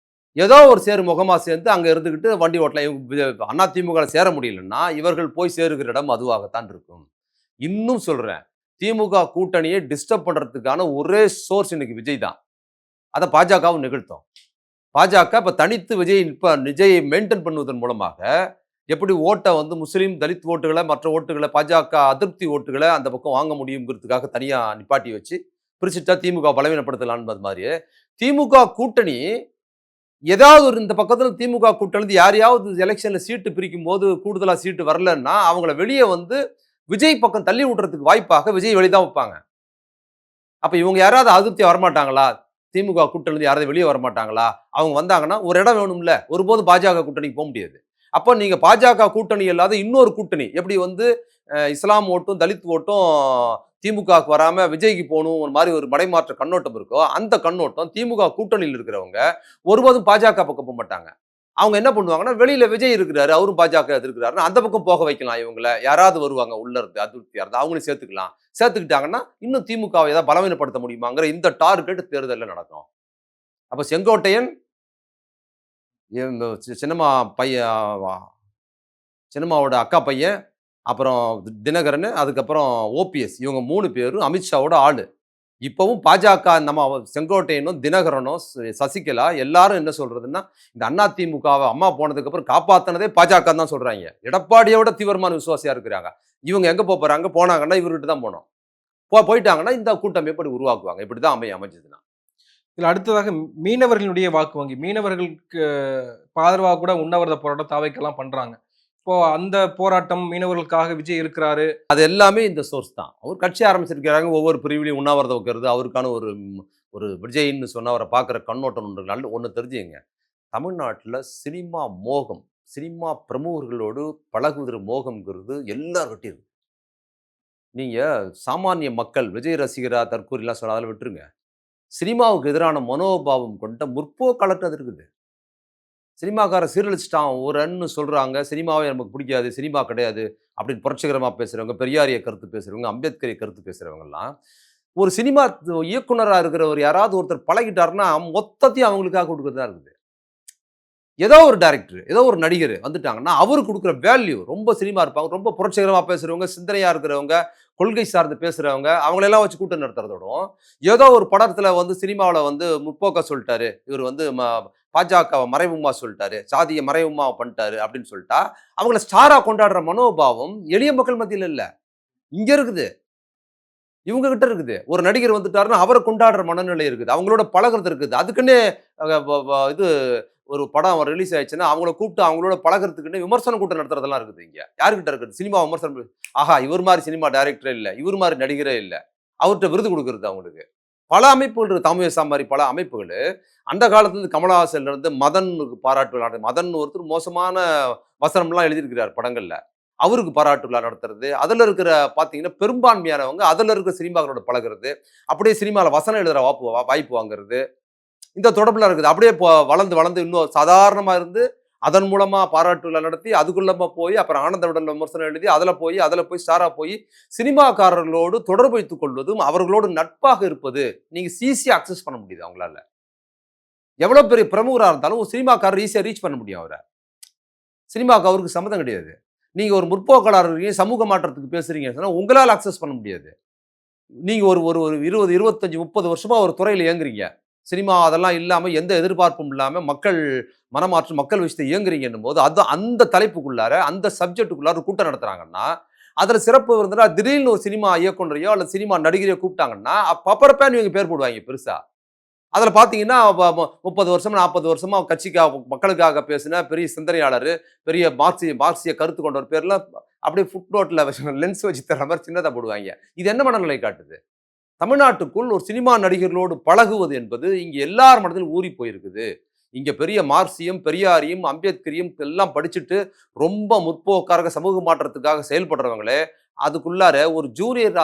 ஏதோ ஒரு சேரு முகமா சேர்ந்து அங்க இருந்துகிட்டு வண்டி ஓட்டலாம். இவங்க அதிமுகவில் சேர முடியலன்னா, இவர்கள் போய் சேருகிற இடம் அதுவாகத்தான் இருக்கும். இன்னும் சொல்றேன். திமுக கூட்டணியை டிஸ்டர்ப் பண்றதுக்கான ஒரே சோர்ஸ் இன்னைக்கு விஜய் தான். அதை பாஜகவும் நிகழ்த்தும். பாஜக இப்ப தனித்து விஜயை மெயின்டைன் பண்ணுவதன் மூலமாக எப்படி ஓட்டை வந்து முஸ்லீம் தலித் ஓட்டுகளை மற்ற ஓட்டுகளை பாஜக அதிருப்தி ஓட்டுகளை அந்த பக்கம் வாங்க முடியுங்கிறதுக்காக தனியா நிப்பாட்டி வச்சு பிரிச்சுட்டா திமுக பலவீனப்படுத்தலான்னு மாதிரி திமுக கூட்டணி ஏதாவது ஒரு இந்த பக்கத்துல திமுக கூட்டணி யாரையாவது எலெக்ஷன்ல சீட்டு பிரிக்கும் போது கூடுதலா சீட்டு வரலன்னா அவங்கள வெளியே வந்து விஜய் பக்கம் தள்ளி விடுறதுக்கு வாய்ப்பாக விஜய் வெளிதான் வைப்பாங்க. அப்ப இவங்க யாராவது அதிருப்தி வரமாட்டாங்களா? திமுக கூட்டணி யாராவது வெளியே வரமாட்டாங்களா? அவங்க வந்தாங்கன்னா ஒரு இடம் வேணும்ல. ஒருபோதும் பாஜக கூட்டணிக்கு போக முடியாது. அப்போ நீங்க பாஜக கூட்டணி இல்லாத இன்னொரு கூட்டணி எப்படி வந்து இஸ்லாம் ஓட்டும் தலித் ஓட்டும் திமுகவுக்கு வராம விஜய்க்கு போகணும் ஒரு மாதிரி ஒரு மடைமாற்ற கண்ணோட்டம் இருக்கோ அந்த கண்ணோட்டம் திமுக கூட்டணியில் இருக்கிறவங்க ஒருபோதும் பாஜக பக்கம் போக மாட்டாங்க. அவங்க என்ன பண்ணுவாங்கன்னா, வெளியில விஜய் இருக்கிறாரு, அவரும் பாஜக எதிர்க்கிறாருன்னா, அந்த பக்கம் போக வைக்கலாம் இவங்கள. யாராவது வருவாங்க உள்ள இருந்து அதிருப்தியா இருந்தா, அவங்களையும் சேர்த்துக்கலாம். சேர்த்துக்கிட்டாங்கன்னா, இன்னும் திமுகவை ஏதாவது பலவீனப்படுத்த முடியுமாங்கிற இந்த டார்கெட் தேர்தல்ல நடக்கும். அப்ப செங்கோட்டையன், இந்த சின்னம்மா பையன் சின்னம்மாவோட அக்கா பையன், அப்புறம் தினகரன், அதுக்கப்புறம் ஓபிஎஸ் இவங்க 3 பேரும் அமித்ஷாவோட ஆளு. இப்பவும் பாஜக நம்ம செங்கோட்டையனும், தினகரனும், சசிகலா எல்லாரும் என்ன சொல்றதுன்னா, இந்த அதிமுகவ அம்மா போனதுக்கு அப்புறம் காப்பாத்துனதே பாஜகன்னு தான் சொல்றாய்ங்க. எடப்பாடியோட தீவிரமான விசுவாசியா இருக்கிறாங்க. இவங்க எங்க போறாங்க? போனாங்கன்னா இவர்கிட்ட தான் போணும். போயிட்டாங்கன்னா இந்த கூட்டமைப்பு உருவாக்குவாங்க. இப்படிதான் அமைஞ்சதுன்னா. இதுல அடுத்ததாக மீனவர்களுடைய வாக்கு வங்கி. மீனவர்களுக்கு ஆதரவா கூட உண்ணாவிரத போராட்டம் தாவேக்கெல்லாம் பண்றாங்க. இப்போ அந்த போராட்டம் மீனவர்களுக்காக விஜய் இருக்கிறாரு. அது எல்லாமே இந்த சோர்ஸ் தான். அவர் கட்சி ஆரம்பிச்சிருக்கிறாங்க. ஒவ்வொரு பிரிவிலையும் உண்ணாவிரதம் வைக்கிறது, அவருக்கான ஒரு ஒரு விஜய்ன்னு சொன்னா அவர பார்க்குற கண்ணோட்டம் ஒண்ணு தெரிஞ்சுக்கங்க. தமிழ்நாட்டுல சினிமா மோகம், சினிமா பிரமுகர்களோடு பழகுகிற மோகம்ங்கிறது எல்லார்கிட்டயும் இருக்கு. நீங்க சாமானிய மக்கள், விஜய் ரசிகரா, தற்கூரிலாம் சொன்னா அதெல்லாம் விட்டுருங்க. சினிமாவுக்கு எதிரான மனோபாவம் கொண்ட முற்போக்காளர்ட்ட அது இருக்குது. சினிமாக்காரன் சீரழிச்சிட்டான் ஒருன்னு சொல்றாங்க. சினிமாவே நமக்கு பிடிக்காது. சினிமா கிடையாது. அப்படின்னு புரட்சிகரமா பேசுறவங்க, பெரியாரிய கருத்து பேசுறவங்க, அம்பேத்கரிய கருத்து பேசுறவங்கலாம், ஒரு சினிமா இயக்குனரா இருக்கிறவர் யாராவது ஒருத்தர் பழகிட்டாருன்னா, மொத்தத்தையும் அவங்களுக்காக குடுக்கறதா இருக்குது. ஏதோ ஒரு டைரக்டர், ஏதோ ஒரு நடிகர் வந்துட்டாங்கன்னா, அவரு குடுக்குற வேல்யூ ரொம்ப சினிமா இருப்பாங்க. ரொம்ப புரட்சிகரமா பேசுறவங்க, சிந்தனையா இருக்கிறவங்க, கொள்கை சார்ந்து பேசுறவங்க, அவங்களெல்லாம் வச்சு கூட்டம் நடத்துறதோடும், ஏதோ ஒரு படத்துல வந்து சினிமாவுல வந்து முற்போக்கா சொல்ட்டாரு. இவரு வந்து பாஜகவ மறைமுகமா சொல்ட்டாரு. சாதிய மறைமுகமா பண்ணிட்டாரு அப்படின்னு சொல்ட்டா, அவங்கள ஸ்டாரா கொண்டாடுற மனோபாவம் எளிய மக்கள் மத்தியில இல்ல. இங்க இருக்குது. இவங்க கிட்ட இருக்குது. ஒரு நடிகர் வந்துட்டாருன்னா, அவர கொண்டாடுற மனநிலை இருக்குது. அவங்களோட பழகுறது இருக்குது. அதுக்குன்னே அ வ வ இது ஒரு படம் ரிலீஸ் ஆயிடுச்சுன்னா, அவங்கள கூப்பிட்டு அவங்களோட பழகுறதுக்குன்னு விமர்சன கூட்டம் நடத்துறதெல்லாம் இருக்குது இங்க. யார்கிட்ட இருக்குது? சினிமா விமர்சனம். ஆஹா! இவர் மாரி சினிமா டைரக்டரே இல்ல. இவர் மாரி நடிகரே இல்ல. அவர்ட்ட விருது குடுக்குறது அவங்களுக்கு. பல அமைப்புகள் இருக்கு. தமிழிசா மாரி பல அமைப்புகளு, அந்த காலத்துல கமலஹாசன்ல இருந்து மதனுக்கு பாராட்டு விழா. மதன் ஒருத்தர் மோசமான வசனம்லாம் எழுதியிருக்கிறார் படங்கள்ல. அவருக்கு பாராட்டு விழா நடத்துறது. அதுல இருக்கிற பார்த்தீங்கன்னா, பெரும்பான்மையானவங்க அதுல இருக்கிற சினிமாக்களோட பழகுறது. அப்படியே சினிமால வசனம் எழுதுற வாய்ப்பு வாங்குறது. இந்த தொடர்புல இருக்குது. அப்படியே வளர்ந்து வளர்ந்து இன்னும் சாதாரணமா இருந்து, அதன் மூலமா பாராட்டு விழா நடத்தி, அதுக்குள்ளமா போய், அப்புறம் ஆனந்த விகடன் விமர்சனம் எழுதி, அதுல போய் ஸ்டாரா போய், சினிமாக்காரர்களோடு தொடர்பு வைத்துக் கொள்வதும், அவர்களோடு நட்பாக இருப்பது, நீங்க ஈஸியா அக்சஸ் பண்ண முடியுது அவங்களால. எவ்வளவு பெரிய பிரமுகரா இருந்தாலும், ஒரு சினிமாக்காரர் ஈஸியா ரீச் பண்ண முடியும் அவர. சினிமாவுக்கு அவருக்கு சம்மந்தம் கிடையாது. நீங்க ஒரு முற்போக்காளர் இருக்கீங்க, சமூக மாற்றத்துக்கு பேசுறீங்கன்னு சொன்னா, உங்களால அக்சஸ் பண்ண முடியாது. நீங்க ஒரு ஒரு ஒரு 20, 25, 30 வருஷமா ஒரு துறையில இயங்குறீங்க. சினிமா அதெல்லாம் இல்லாம, எந்த எதிர்பார்ப்பும் இல்லாம, மக்கள் மனமாற்றம், மக்கள் விஷயத்த இயங்குறீங்கன்னும்போது, அது அந்த தலைப்புக்குள்ளார, அந்த சப்ஜெக்ட்டுக்குள்ளார ஒரு கூட்டம் நடத்துறாங்கன்னா, அதுல சிறப்பு விருந்தினரா திடீர்னு ஒரு சினிமா இயக்குனரையோ, அல்லது சினிமா நடிகரையோ கூப்பிட்டாங்கன்னா, பப்பரப்பேன்னு இவங்க பேர் போடுவாய்ங்க பெருசா. அதுல பார்த்தீங்கன்னா, 30 வருஷமா, 40 வருஷமா கட்சிக்காக, மக்களுக்காக பேசின பெரிய சிந்தனையாளரு, பெரிய மார்க்சிய கருத்து கொண்டவர் பேர்ல அப்படியே ஃபுட் நோட்ல லென்ஸ் வச்சு தர்ற மாரி சின்னதா போடுவாய்ங்க. இது என்ன மனநிலை காட்டுது? தமிழ்நாட்டுக்குள் ஒரு சினிமா நடிகர்களோடு பழகுவது என்பது இங்க எல்லார் மனதிலும் ஊறி போயிருக்குது. இங்க பெரிய மார்க்சியம், பெரியாரியும், அம்பேத்கரையும் எல்லாம் படிச்சுட்டு ரொம்ப முற்போக்காக சமூக மாற்றத்துக்காக செயல்படுறவங்களே, அதுக்குள்ளார ஒரு ஜூனியர்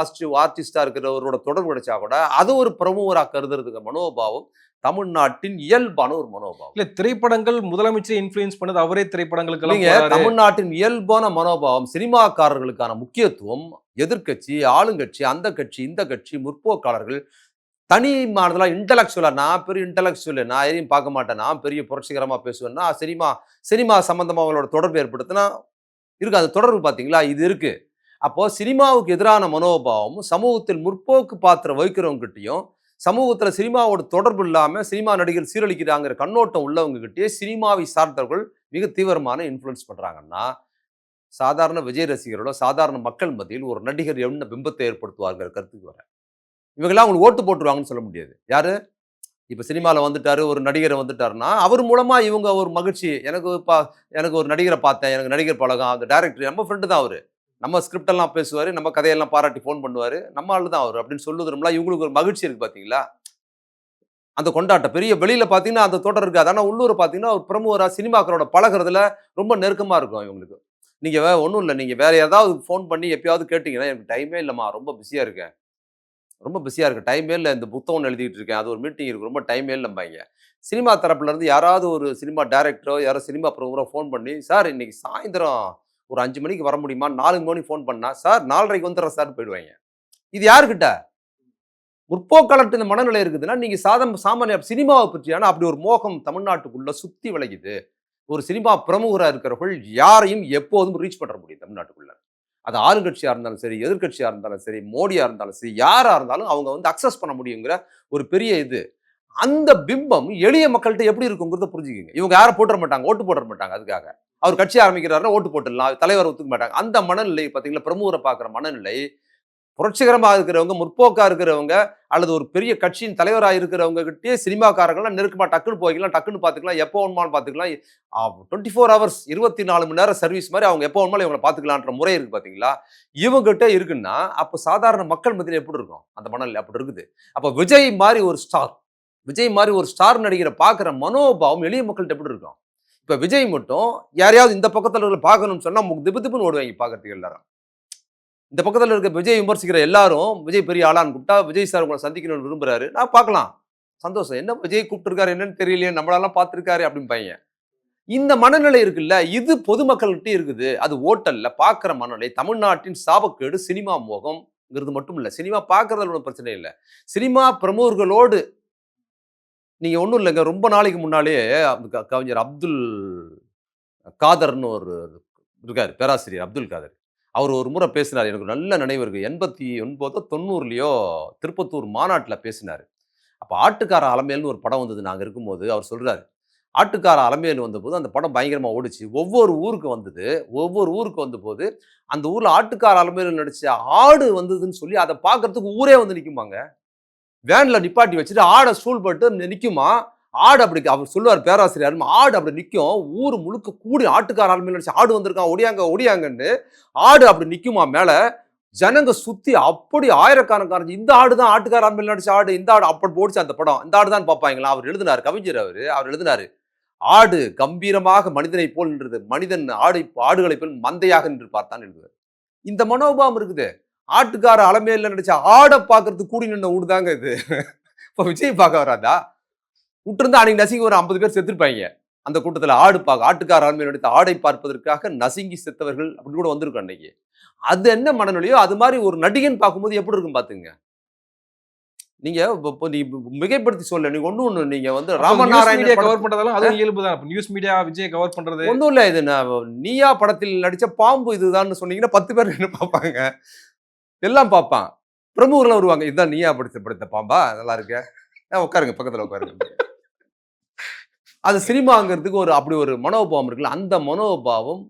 ஆர்டிஸ்டா இருக்கிறவரோட தொடர்பு கிடைச்சா கூட, அது ஒரு பிரமுகரா கருதுறதுக்கு மனோபாவம் தமிழ்நாட்டின் இயல்பான ஒரு மனோபாவம். இல்ல திரைப்படங்கள் முதலமைச்சரை இன்ஃப்ளூயன்ஸ் பண்ணது அவரே திரைப்படங்களுக்கெல்லாம் இல்லைங்க, போறாரு. தமிழ்நாட்டின் இயல்பான மனோபாவம், சினிமாக்காரர்களுக்கான முக்கியத்துவம், எதிர்க்கட்சி, ஆளுங்கட்சி, அந்த கட்சி, இந்த கட்சி, முற்போக்காளர்கள், தனி மானதலா இன்டலெக்சுவலா நான் பெரிய இன்டலெக்சுவல், நான் எதையும் பார்க்க மாட்டேன், நான் பெரிய புரட்சிகரமா பேசுவேன்னா, சினிமா சினிமா சம்பந்தமா அவங்களோட தொடர்பு ஏற்படுத்தினா இருக்கு. அந்த தொடர்பு பார்த்தீங்களா? இது இருக்கு. அப்போ சினிமாவுக்கு எதிரான மனோபாவமும், சமூகத்தில் முற்போக்கு பாத்திரம் வகிக்கிறவங்ககிட்டயும், சமூகத்துல சினிமாவோட தொடர்பு இல்லாம, சினிமா நடிகர் சீரழிக்கிறாங்கிற கண்ணோட்டம் உள்ளவங்ககிட்டயே சினிமாவை சார்ந்தவர்கள் மிக தீவிரமான இன்ஃப்ளூயன்ஸ் பண்றாங்கன்னா, சாதாரண விஜய் ரசிகர்களோ, சாதாரண மக்கள் மத்தியில் ஒரு நடிகர் என்ன பிம்பத்தை ஏற்படுத்துவார்ங்கிற கருத்துக்கு வரேன். இவங்கலாம் அவங்களுக்கு ஓட்டு போட்டுருவாங்கன்னு சொல்ல முடியாது. யாரு? இப்ப சினிமால வந்துட்டாரு, ஒரு நடிகர் வந்துட்டாருன்னா, அவர் மூலமா இவங்க ஒரு மகிழ்ச்சி. எனக்கு ஒரு நடிகர பார்த்தேன். எனக்கு நடிகர் பழக்கம். அந்த டைரக்டர் நம்ம ஃப்ரெண்ட் தான் அவரு. நம்ம ஸ்கிரிப்ட் எல்லாம் பேசுவாரு. நம்ம கதையெல்லாம் பாராட்டி ஃபோன் பண்ணுவாரு. நம்ம ஆளு தான் அவரு அப்படின்னு சொல்லுறோம்ல, இவங்களுக்கு ஒரு மகிழ்ச்சி இருக்கு பார்த்தீங்களா? அந்த கொண்டாட்டம். பெரிய வெளியில பார்த்தீங்கன்னா, அந்த தோட்டம் இருக்காது. ஆனா உள்ளூர பார்த்தீங்கன்னா, ஒரு பிரமுகரா சினிமாக்காரோட பழகுறதுல ரொம்ப நெருக்கமா இருக்கும் இவங்களுக்கு. நீங்க ஒண்ணும் இல்ல. நீங்க வேற ஏதாவது ஃபோன் பண்ணி எப்பயாவது கேட்டீங்கன்னா, "எனக்கு டைமே இல்லம்மா. ரொம்ப பிஸியா இருக்கேன்." ரொம்ப பிஸியா இருக்கு. டைமே இல்ல. இந்த புத்தகம் எழுதிட்டு இருக்கேன். அது ஒரு மீட்டிங் இருக்கு. ரொம்ப டைமே இல்லம்பாய்ங்க. சினிமா தரப்புல இருந்து யாராவது ஒரு சினிமா டைரக்டரோ, யாரோ சினிமா பிரமுகரோ ஃபோன் பண்ணி, "சார் இன்னைக்கு சாயந்திரம் ஒரு 5 மணிக்கு வர முடியுமா?" 4 மணிக்கு ஃபோன் பண்ணா, "சார் 4:30க்கு வந்துடுறேன் சார்ன்னு" போயிடுவாய்ங்க. இது யார்கிட்ட? முற்போக்காளர்ட்ட இந்த மனநிலை இருக்குதுன்னா, நீங்க சாமானிய சினிமாவ பற்றியான அப்படி ஒரு மோகம் தமிழ்நாட்டுக்குள்ள சுத்தி வளைக்குது. ஒரு சினிமா பிரமுகரா இருக்கிறவர்கள் யாரையும் எப்போதும் ரீச் பண்ண முடியும் தமிழ்நாட்டுக்குள்ள. அது ஆளுங்கட்சியா இருந்தாலும் சரி, எதிர்க்கட்சியா இருந்தாலும் சரி, மோடியா இருந்தாலும் சரி, யாரா இருந்தாலும் அவங்க வந்து அக்சஸ் பண்ண முடியுங்கிற ஒரு பெரிய இது. அந்த பிம்பம் எளிய மக்கள்ட்ட எப்படி இருக்குங்கிறத புரிஞ்சுக்கங்க. இவங்க யாரும் போட்டுற மாட்டாங்க. ஓட்டு போட்டுற மாட்டாங்க அதுக்காக. அவர் கட்சி ஆரம்பிக்கிறாருன்னா ஓட்டு போட்டுடலாம். தலைவர ஒத்துக்க மாட்டாங்க. அந்த மனநிலை பார்த்தீங்களா, பிரமுகர பார்க்குற மனநிலை புரட்சிகரமா இருக்கிறவங்க, முற்போக்கா இருக்கிறவங்க, அல்லது ஒரு பெரிய கட்சியின் தலைவரா இருக்கிறவங்க கிட்டயே சினிமாக்காரங்கலாம் நெருக்கமா டக்குன்னு போய்க்கலாம், டக்குன்னு பார்த்துக்கலாம், எப்போ வேணுமாலும் பார்த்துக்கலாம். 24 ஹவர்ஸ் 24 மணி நேரம் சர்வீஸ் மாரி அவங்க எப்போ வேணுமாலும் இவங்கள பார்த்துக்கலான்ற முறை இருக்கு பார்த்தீங்களா? இவங்ககிட்ட இருக்குன்னா, அப்ப சாதாரண மக்கள் மத்தியில எப்படி இருக்கும்? அந்த மனநிலை அப்படி இருக்குது. அப்ப விஜய் மாரி ஒரு ஸ்டார் நடிகர பார்க்குற மனோபாவம் எளிய மக்கள்ட்ட எப்படி இருக்கும்? இப்ப விஜய் மட்டும் யாரையாவது இந்த பக்கத்துல இருக்கிற பார்க்கணும்னு சொன்னா திபு திபுன்னு ஓடுவாய்ங்க பார்க்கறதுக்கு எல்லாரும். இந்த பக்கத்துல இருக்க விஜய் விமர்சிக்கிற எல்லாரும், விஜய் பெரிய ஆளான்னு கூப்பிட்டா, விஜய் சார் உங்கள சந்திக்கணும்னு விரும்புறாரு. நான் பார்க்கலாம். சந்தோஷம். என்ன விஜய் கூப்பிட்டுருக்காரு என்னன்னு தெரியலையே, நம்மளெல்லாம் பார்த்துருக்காரு அப்படிம்பாய்ங்க. இந்த மனநிலை இருக்குல்ல, இது பொதுமக்கள்கிட்டயும் இருக்குது. அது ஓட்டல்ல பார்க்குற மனநிலை. தமிழ்நாட்டின் சாபக்கேடு சினிமா மோகம்ங்கிறது மட்டும் இல்ல. சினிமா பார்க்கறதுல ஒண்ணும் பிரச்சனை இல்ல. சினிமா பிரமுகர்களோடு நீங்க ஒண்ணும் இல்லங்க. ரொம்ப நாளைக்கு முன்னாலேயே கவிஞர் அப்துல் காதர்ன்னு ஒரு இருக்காரு. பேராசிரியர் அப்துல் காதர். அவர் ஒரு முறை பேசினாரு. எனக்கு நல்ல நினைவு இருக்கு. 89 90லயோ திருப்பத்தூர் மாநாட்டுல பேசினாரு. அப்ப ஆட்டுக்கார அலமேல்னு ஒரு படம் வந்தது நாங்க இருக்கும்போது. அவர் சொல்றாரு, ஆட்டுக்கார அலமேல் வந்தபோது அந்த படம் பயங்கரமா ஓடுச்சு. ஒவ்வொரு ஊருக்கு வந்தது. ஒவ்வொரு ஊருக்கு வந்தபோது, அந்த ஊர்ல ஆட்டுக்கார அலமேலு நடிச்ச ஆடு வந்ததுன்னு சொல்லி அத பார்க்கறதுக்கு ஊரே வந்து நிக்குமாங்க. வேன்ல நிப்பாட்டி வச்சுட்டு ஆட ஸ்டூல் போட்டு நிக்குமா. ஆடு அப்படி அவர் சொல்லுவார் பேராசிரியர். ஆடு அப்படி நிக்கும். ஊர் முழுக்க கூடி ஆட்டுக்கார ஆள் மேல நடிச்சு ஆடு வந்திருக்கான். ஒடியாங்க ஒடியாங்கன்னு ஆடு அப்படி நிக்குமா மேல. ஜனங்க சுத்தி அப்படி ஆயிரக்கணக்கான இந்த ஆடு தான் ஆட்டுக்கார ஆள் மேல நடிச்ச ஆடு. இந்த ஆடு அப்படி போடுச்சு அந்த படம். இந்த ஆடு தான் பார்ப்பாங்களா. அவர் எழுதினார் கவிஞர் அவர் எழுதினாரு. ஆடு கம்பீரமாக மனிதனை போல் நின்றது. மனிதன் ஆடுகளை போல் மந்தையாக நின்று பார்த்தான் எழுதுவார். இந்த மனோபாவம் இருக்குது. ஆட்டுக்கார அலமேல்ல நடிச்ச ஆட பார்க்கறதுக்கு கூடி நின்ன ஊடுதாங்க இது. இப்ப விஜய் பார்க்க வராதா? விட்டிருந்தா அன்னைக்கு நசுங்கி ஒரு 50 பேர் செத்துருப்பாங்க. அந்த கூட்டத்துல ஆட்டுக்கார அலமேல் நடித்த ஆடை பார்ப்பதற்காக நசுங்கி செத்தவர்கள் அப்படி கூட வந்திருக்கும் அன்னைக்கு. அது என்ன மனநிலையோ அது மாதிரி ஒரு நடிகன் பார்க்கும்போது எப்படி இருக்கும் பாத்துங்க. நீங்க நீ மிகைப்படுத்தி சொல்ல. நீங்க ஒண்ணு நீங்க வந்து ராமநாராயணன் கவர் பண்றதெல்லாம் அதுவும் இயல்பு தான். நியூஸ் மீடியா விஜய் கவர் பண்றது ஒண்ணும் இல்ல. இது நீயா படத்தில் நடிச்ச பாம்பு இதுதான் சொன்னீங்கன்னா 10 பேர் என்ன பார்ப்பாங்க. எல்லாம் பார்ப்பான். பிரமுகர்கள் வருவாங்க. இதுதான் நீயா படுத்த பாம்பா நல்லா இருக்க. உட்காருங்க பக்கத்துல உட்காருங்க. அது சினிமாங்கிறதுக்கு அப்படி ஒரு மனோபாவம் இருக்குல்ல. அந்த மனோபாவம்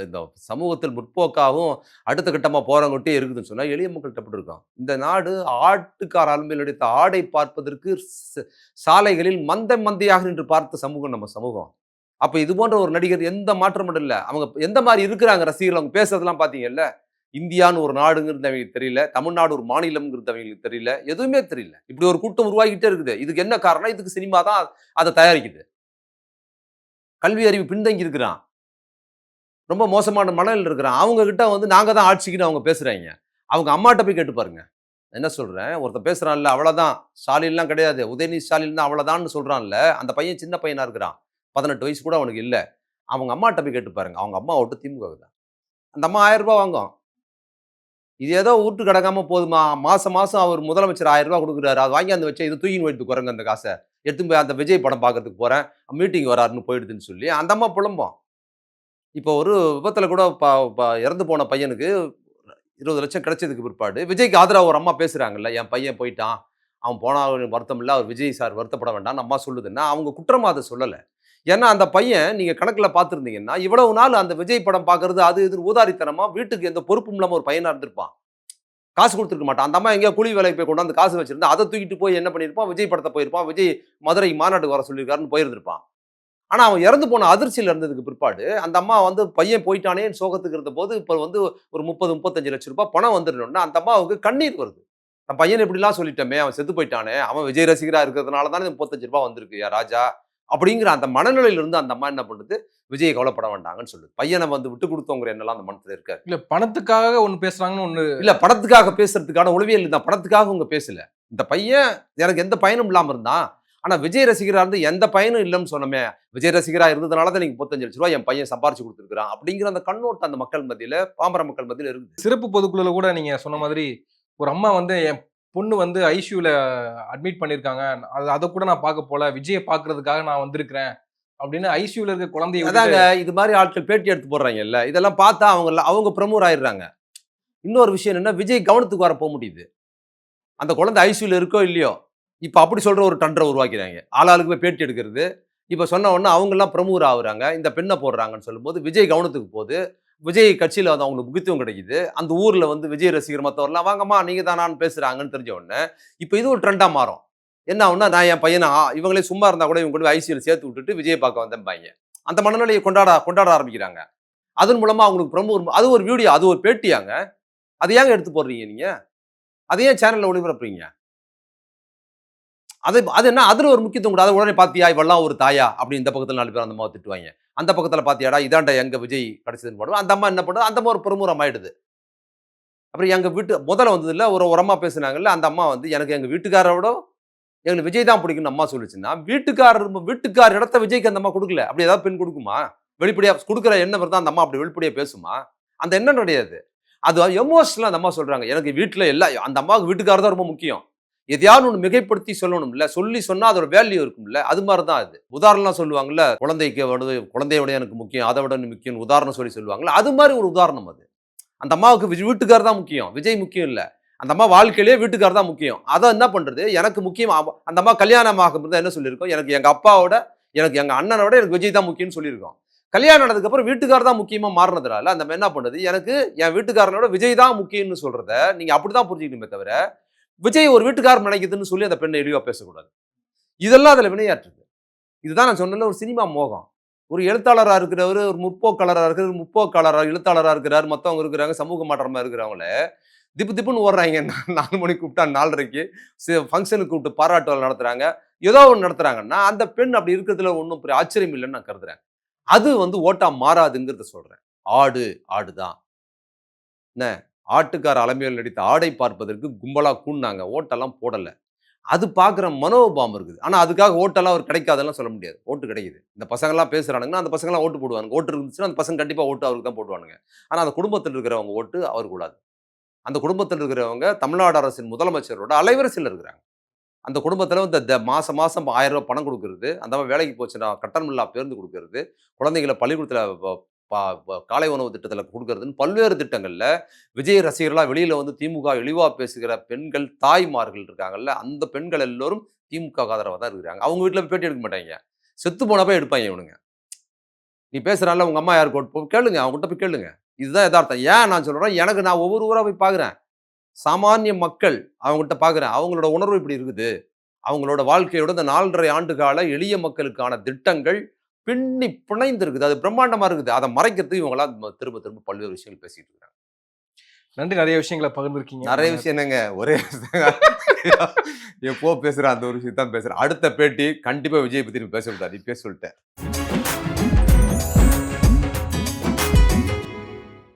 இந்த சமூகத்தில் முற்போக்காகவும் அடுத்த கட்டமா போறவங்ககிட்டயே இருக்குதுன்னு சொன்னா எளிய மக்கள்கிட்ட எப்படி இருக்கும்? இந்த நாடு ஆட்டுக்கார அலமேல் நடித்த ஆடை பார்ப்பதற்கு சாலைகளில் மந்தையாக நின்று பார்த்த சமூகம் நம்ம சமூகம். அப்ப இது போன்ற ஒரு நடிகர் எந்த மாற்றமும் இல்ல. அவங்க எந்த மாதிரி இருக்கிறாங்க ரசிகர்கள் அவங்க பேசுறதெல்லாம் பாத்தீங்கல்ல. இந்தியான்னு ஒரு நாடுங்கிறது அவங்களுக்கு தெரியல. தமிழ்நாடு ஒரு மாநிலம்ங்கிறது அவங்களுக்கு தெரியல. எதுவுமே தெரியல. இப்படி ஒரு கூட்டம் உருவாகிட்டே இருக்குது. இதுக்கு என்ன காரணம்? இதுக்கு சினிமா தான் அதை தயாரிக்குது. கல்வி அறிவு பின்தங்கி இருக்கிறான். ரொம்ப மோசமான மனநிலையில இருக்கிறான். அவங்க கிட்ட வந்து நாங்க தான் ஆட்சிக்குன்னு அவங்க பேசுறாய்ங்க. அவங்க அம்மாட்ட போய் கேட்டு பாருங்க. என்ன சொல்றேன்? ஒருத்தன் பேசுறான்ல, அவ்வளவுதான். ஸ்டாலின்லாம் கிடையாது. உதயநிதி ஸ்டாலின் தான் அவ்வளவுதான்னு சொல்றான்ல. அந்த பையன் சின்ன பையனா இருக்கிறான். 18 வயசு கூட அவனுக்கு இல்ல. அவங்க அம்மாட்ட போய் கேட்டு பாருங்க. அவங்க அம்மா ஓட்டு திமுக தான். அந்த அம்மா ரூ. 1000 வாங்கும். இது ஏதோ வீட்டு கிடக்காம போதுமா? மாசம் மாசம் அவர் முதலமைச்சர் ரூ. 1000 குடுக்குறாரு. அது வாங்கியாந்து வச்சு இத தூக்கின்னு போயிட்டு குரங்கு அந்த காச. எடுத்துன்னு போய் அந்த விஜய் படம் பார்க்கறதுக்கு போறேன். மீட்டிங் வராருன்னு போயிடுதுன்னு சொல்லி அந்த அம்மா புலம்பும். இப்போ ஒரு விபத்துல கூட இறந்து போன பையனுக்கு 20,00,000 கிடைச்சதுக்கு பிற்பாடு, விஜய்க்கு ஆதரவா ஒரு அம்மா பேசுறாங்கல்ல, என் பையன் போயிட்டான். அவன் போனா அவனுக்கு வருத்தம் இல்ல. அவர் விஜய் சார் வருத்தப்பட வேண்டாம்னு அம்மா சொல்லுதுன்னா, அவங்க குற்றமா அத சொல்லல. ஏன்னா அந்த பையன் நீங்க கணக்குல பார்த்திருந்தீங்கன்னா, இவ்வளவு நாள் அந்த விஜய் படம் பார்க்கறது அது இதுன்னு ஊதாரித்தனமா வீட்டுக்கு எந்த பொறுப்பும் இல்லாம ஒரு பையனா இருந்திருப்பான். காசு குடுத்திருக்க மாட்டான். அந்த அம்மா எங்கேயோ கூலி வேலைக்கு போய் கொண்டாந்து காசு வச்சிருந்தா, அத தூக்கிட்டு போய் என்ன பண்ணியிருப்பான், விஜய் படத்த போயிருப்பான். விஜய் மதுரை மாநாட்டுக்கு வர சொல்லியிருக்காருன்னு போயிருந்திருப்பான். ஆனா அவன் இறந்து போன அதிர்ச்சியில இருந்ததுக்கு பிற்பாடு, அந்த அம்மா வந்து பையன் போயிட்டானேன்னு சோகத்துக்கு இருந்தபோது, இப்ப வந்து ஒரு 30, 35 லட்சம் ரூபாய் பணம் வந்துருனோன அந்த அம்மாவுக்கு கண்ணீர் வருது. "நம்ம பையன இப்படிலாம் சொல்லிட்டோமே, அவன் செத்து போயிட்டானே, அவன் விஜய் ரசிகரா இருக்கிறதுனால தானே இந்த ரூ. 35 வந்திருக்கு யா ராஜா" அப்படிங்கிற அந்த மனநிலையிலிருந்து அந்த அம்மா என்ன பண்ணுது, விஜய் கவலைப்பட வேண்டாங்கன்னு சொல்லுது. பையனை வந்து விட்டு கொடுத்தோங்கிற எண்ணம்லாம் அந்த மனசுல இருக்காது. இல்ல பணத்துக்காக ஒண்ணு பேசுறாங்கன்னு ஒண்ணு. இல்ல பணத்துக்காக பேசுறதுக்கான உளவியல் தான். பணத்துக்காக அவங்க பேசல. இந்த பையன் எனக்கு எந்த பயனும் இல்லாம இருந்தான். ஆனா விஜய் ரசிகரா இருந்து எந்த பயனும் இல்லன்னு சொன்னோமே. விஜய் ரசிகரா இருந்ததுனால தான் நீங்க ரூ. 35,00,000 என் பையன் சம்பாரிச்சு குடுத்துருக்கான். அப்படிங்கிற அந்த கண்ணோட்டம் அந்த மக்கள் மத்தியில, பாமர மக்கள் மத்தியில இருக்குது. சிறப்பு பொதுக்குழுல கூட நீங்க சொன்ன மாதிரி, ஒரு அம்மா வந்து என் பொண்ணு வந்து ஐசியூல அட்மிட் பண்ணியிருக்காங்க. அத கூட நான் பார்க்க போல. விஜய பார்க்கறதுக்காக நான் வந்திருக்கிறேன். அப்படின்னு ஐசியூல இருக்க குழந்தைய அதாங்க விட்டுட்டு இது மாரி ஆட்கள் பேட்டி எடுத்து போடுறாங்கல்ல. இதெல்லாம் பார்த்தா அவங்க பிரமுகர் ஆயிடுறாங்க. இன்னொரு விஷயம் என்னன்னா, விஜய் கவனத்துக்கு வர முடியுது. அந்த குழந்தை ஐசியூல இருக்கோ இல்லையோ, இப்ப அப்படி சொல்ற ஒரு டண்டர உருவாக்கிறாங்க. ஆளாளுக்கு போய் பேட்டி எடுக்கிறது. இப்ப சொன்ன உடனே அவங்கலாம் பிரமுகர் ஆகுறாங்க. இந்த பெண்ண போடுறாங்கன்னு சொல்லும்போது, விஜய் கவனத்துக்கு போகுது. விஜய் கட்சியில வந்து அவங்களுக்கு முக்கியத்துவம் கிடைக்குது. அந்த ஊர்ல வந்து விஜய் ரசிகர் மத்தவர்லாம் வாங்கம்மா நீங்க தானான்னு பேசுறாங்கன்னு தெரிஞ்ச உடனே, இப்ப இது ஒரு ட்ரெண்டா மாறும். என்ன ஆகும்னா, நான் என் பையன இவங்களே சும்மா இருந்தா கூட இவங்க கொண்டு போய் ஐசியூல சேர்த்து விட்டுட்டு விஜய பார்க்க வந்தேன்பாய்ங்க. அந்த மனநிலையை கொண்டாட ஆரம்பிக்கிறாங்க. அதன் மூலமா அவங்களுக்கு பிரமுகர் அது ஒரு வீடியோ, அது ஒரு பேட்டியாங்க. அத ஏங்க எடுத்து போடுறீங்க நீங்க? அத ஏன் சேனல்ல ஒளிபரப்புறீங்க? அது என்ன அதுல ஒரு முக்கியத்துவம் கூட. அத உடனே பாத்தியா இவள்லாம் ஒரு தாயா? அப்படி இந்த பக்கத்துல 4 பேர் அந்த அம்மாவ திட்டுவாய்ங்க. அந்த பக்கத்துல பாத்தியாடா இதான்டா எங்க விஜய் கிடைச்சதுன்னு போடுவோம். அந்த அம்மா என்ன பண்ணுது? அந்த அம்மா ஒரு பிரமுகம் ஆயிடுது. அப்புறம் எங்க வீட்டு முதல்ல வந்ததுல ஒரு அம்மா பேசுனாங்கல்ல, அந்த அம்மா வந்து எனக்கு எங்க வீட்டுக்காரர விட எங்களுக்கு விஜய் தான் பிடிக்கும்னு அம்மா சொல்லுச்சுன்னா, வீட்டுக்கார் இடத்த விஜய்க்கு அந்த அம்மா குடுக்கல. அப்படி ஏதாவது பெண் குடுக்குமா? வெளிப்படையா குடுக்குற எண்ணம் இருந்தா அந்த அம்மா அப்படி வெளிப்படையா பேசுமா? அந்த எண்ணம் கிடையாது. அது எமோஷனலா அந்த அம்மா சொல்றாங்க. எனக்கு வீட்ல அந்த அம்மாவுக்கு வீட்டுக்காரர் தான் ரொம்ப முக்கியம். எதையாவது ஒண்ணு மிகைப்படுத்தி சொல்லணும்ல. சொன்னா அதோட வேல்யூ இருக்கும்ல. அது மாரி தான் அது. உதாரணம்லாம் சொல்லுவாங்கல்ல, குழந்தைய விட எனக்கு முக்கியம். அத விட முக்கியம் உதாரணம் சொல்லுவாங்கல்ல. அது மாரி ஒரு உதாரணம் அது. அந்த அம்மாவுக்கு வீட்டுக்காரர் தான் முக்கியம். விஜய் முக்கியம் இல்ல. அந்த அம்மா வாழ்க்கையிலேயே வீட்டுக்காரர் தான் முக்கியம். அத என்ன பண்றது? எனக்கு முக்கியம் அந்த அம்மா கல்யாணம் ஆகும்போது என்ன சொல்லியிருக்கோம்? எனக்கு எங்க அப்பாவோட, எனக்கு எங்க அண்ணன விட எனக்கு விஜய் தான் முக்கியம்னு சொல்லியிருக்கோம். கல்யாணம் ஆனதுக்கு அப்புறம் வீட்டுக்காரர் தான் முக்கியமா மாறுனதுனால, அந்த அம்மா என்ன பண்ணுது? எனக்கு என் வீட்டுக்காரனோட விஜய் தான் முக்கியம்னு சொல்றத நீங்க அப்படிதான் புரிஞ்சுக்கணுமே தவிர, விஜய் ஒரு வீட்டுக்காரர் நினைக்குதுன்னு சொல்லி அந்த பெண்ணை இழிவா பேசக்கூடாது. இதெல்லாம் அதுல வினையாற்றுது. இதுதான் நான் சொன்னேன்ல ஒரு சினிமா மோகம். ஒரு எழுத்தாளரா இருக்கிறவரு, ஒரு முற்போக்காளரா எழுத்தாளரா இருக்கிறார், மத்தவங்க இருக்கிறாங்க, சமூக மாற்றமா இருக்கிறவங்கள திப்பு திப்புன்னு ஓடுறாய்ங்க. 4 மணிக்கு கூப்பிட்டா 4:30க்கு ஃபங்ஷனுக்கு கூப்பிட்டு பாராட்டு விழா நடத்துறாங்க. ஏதோ ஒண்ணு நடத்துறாங்கன்னா, அந்த பெண் அப்படி இருக்கிறதுல ஒண்ணும் பெரிய ஆச்சரியம் இல்லன்னு நான் கருதுறேன். அது வந்து ஓட்டா மாறாதுங்கிறத சொல்றேன். ஆடு, ஆடுதான். என்ன ஆட்டுக்கார அலமையில் நடித்த ஆடை பார்ப்பதற்கு கும்பலா கூடுனாங்க. ஓட்டெல்லாம் போடல. அது பார்க்குற மனோபாவம் இருக்குது. ஆனா அதுக்காக ஓட்டெல்லாம் அவருக்கு கிடைக்காதுன்னுலாம் சொல்ல முடியாது. ஓட்டு கிடைக்குது. இந்த பசங்கலாம் பேசுறானுங்கன்னா, அந்த பசங்கலாம் ஓட்டு போடுவானுங்க. ஓட்டு இருந்துச்சுன்னா, அந்த பசங்க கண்டிப்பா ஓட்டு அவருக்கு தான் போடுவானுங்க. ஆனா அந்த குடும்பத்தில இருக்கிறவங்க ஓட்டு அவருக்கு விழாது. அந்த குடும்பத்தில இருக்கிறவங்க தமிழ்நாடு அரசின் முதலமைச்சரோட அலைவரிசையில இருக்கிறாங்க. அந்த குடும்பத்தில இந்த மாசம் மாசம் ரூ. 1000 பணம் குடுக்குறது, அந்த அம்மா வேலைக்கு போச்சுன்னா கட்டணமில்லா பேருந்து குடுக்குறது, குழந்தைகள பள்ளிக்கூடத்தில ப ப ப காலை உணவு திட்டத்தில குடுக்குறதுன்னு பல்வேறு திட்டங்கள்ல விஜய் ரசிகர்களா வெளியில வந்து திமுக இழிவா பேசுகிற பெண்கள், தாய்மார்கள் இருக்காங்கல்ல, அந்த பெண்கள் எல்லோரும் திமுகவுக்கு ஆதரவா தான் இருக்கிறாங்க. அவங்க வீட்ல போய் பேட்டி எடுக்க மாட்டாய்ங்க. செத்து போனா போய் எடுப்பாய்ங்க இவனுங்க. நீ பேசுறான்ல உங்க அம்மா யாருக்கு ஓட்டு கேளுங்க. அவங்ககிட்ட போய் கேளுங்க. இதுதான் எதார்த்தம். ஏன் நான் சொல்றேன், எனக்கு நான் ஒவ்வொரு ஊரா போய் பார்க்குறேன். சாமானிய மக்கள் அவங்ககிட்ட பார்க்குறேன். அவங்களோட உணர்வு இப்படி இருக்குது. அவங்களோட வாழ்க்கையோட இந்த 4 1/2 ஆண்டு கால எளிய மக்களுக்கான திட்டங்கள் பின்னி பிணைந்து இருக்குது. அது பிரம்மாண்டமா இருக்குது. அத மறைக்கிறதுக்கு இவங்கலாம் திரும்ப திரும்ப பல்வேறு விஷயங்கள் பேசிட்டு இருக்காங்க. நன்றி. நிறைய விஷயங்கள பகிர்ந்திருக்கீங்க. நெறைய விஷயம் என்னங்க. ஒரே எப்போ பேசுறேன் அந்த ஒரு விஷயம் தான் பேசுறேன். அடுத்த பேட்டி கண்டிப்பா விஜய் பத்தி பேசக்கூடாது. இப்பயே சொல்ட்டேன்.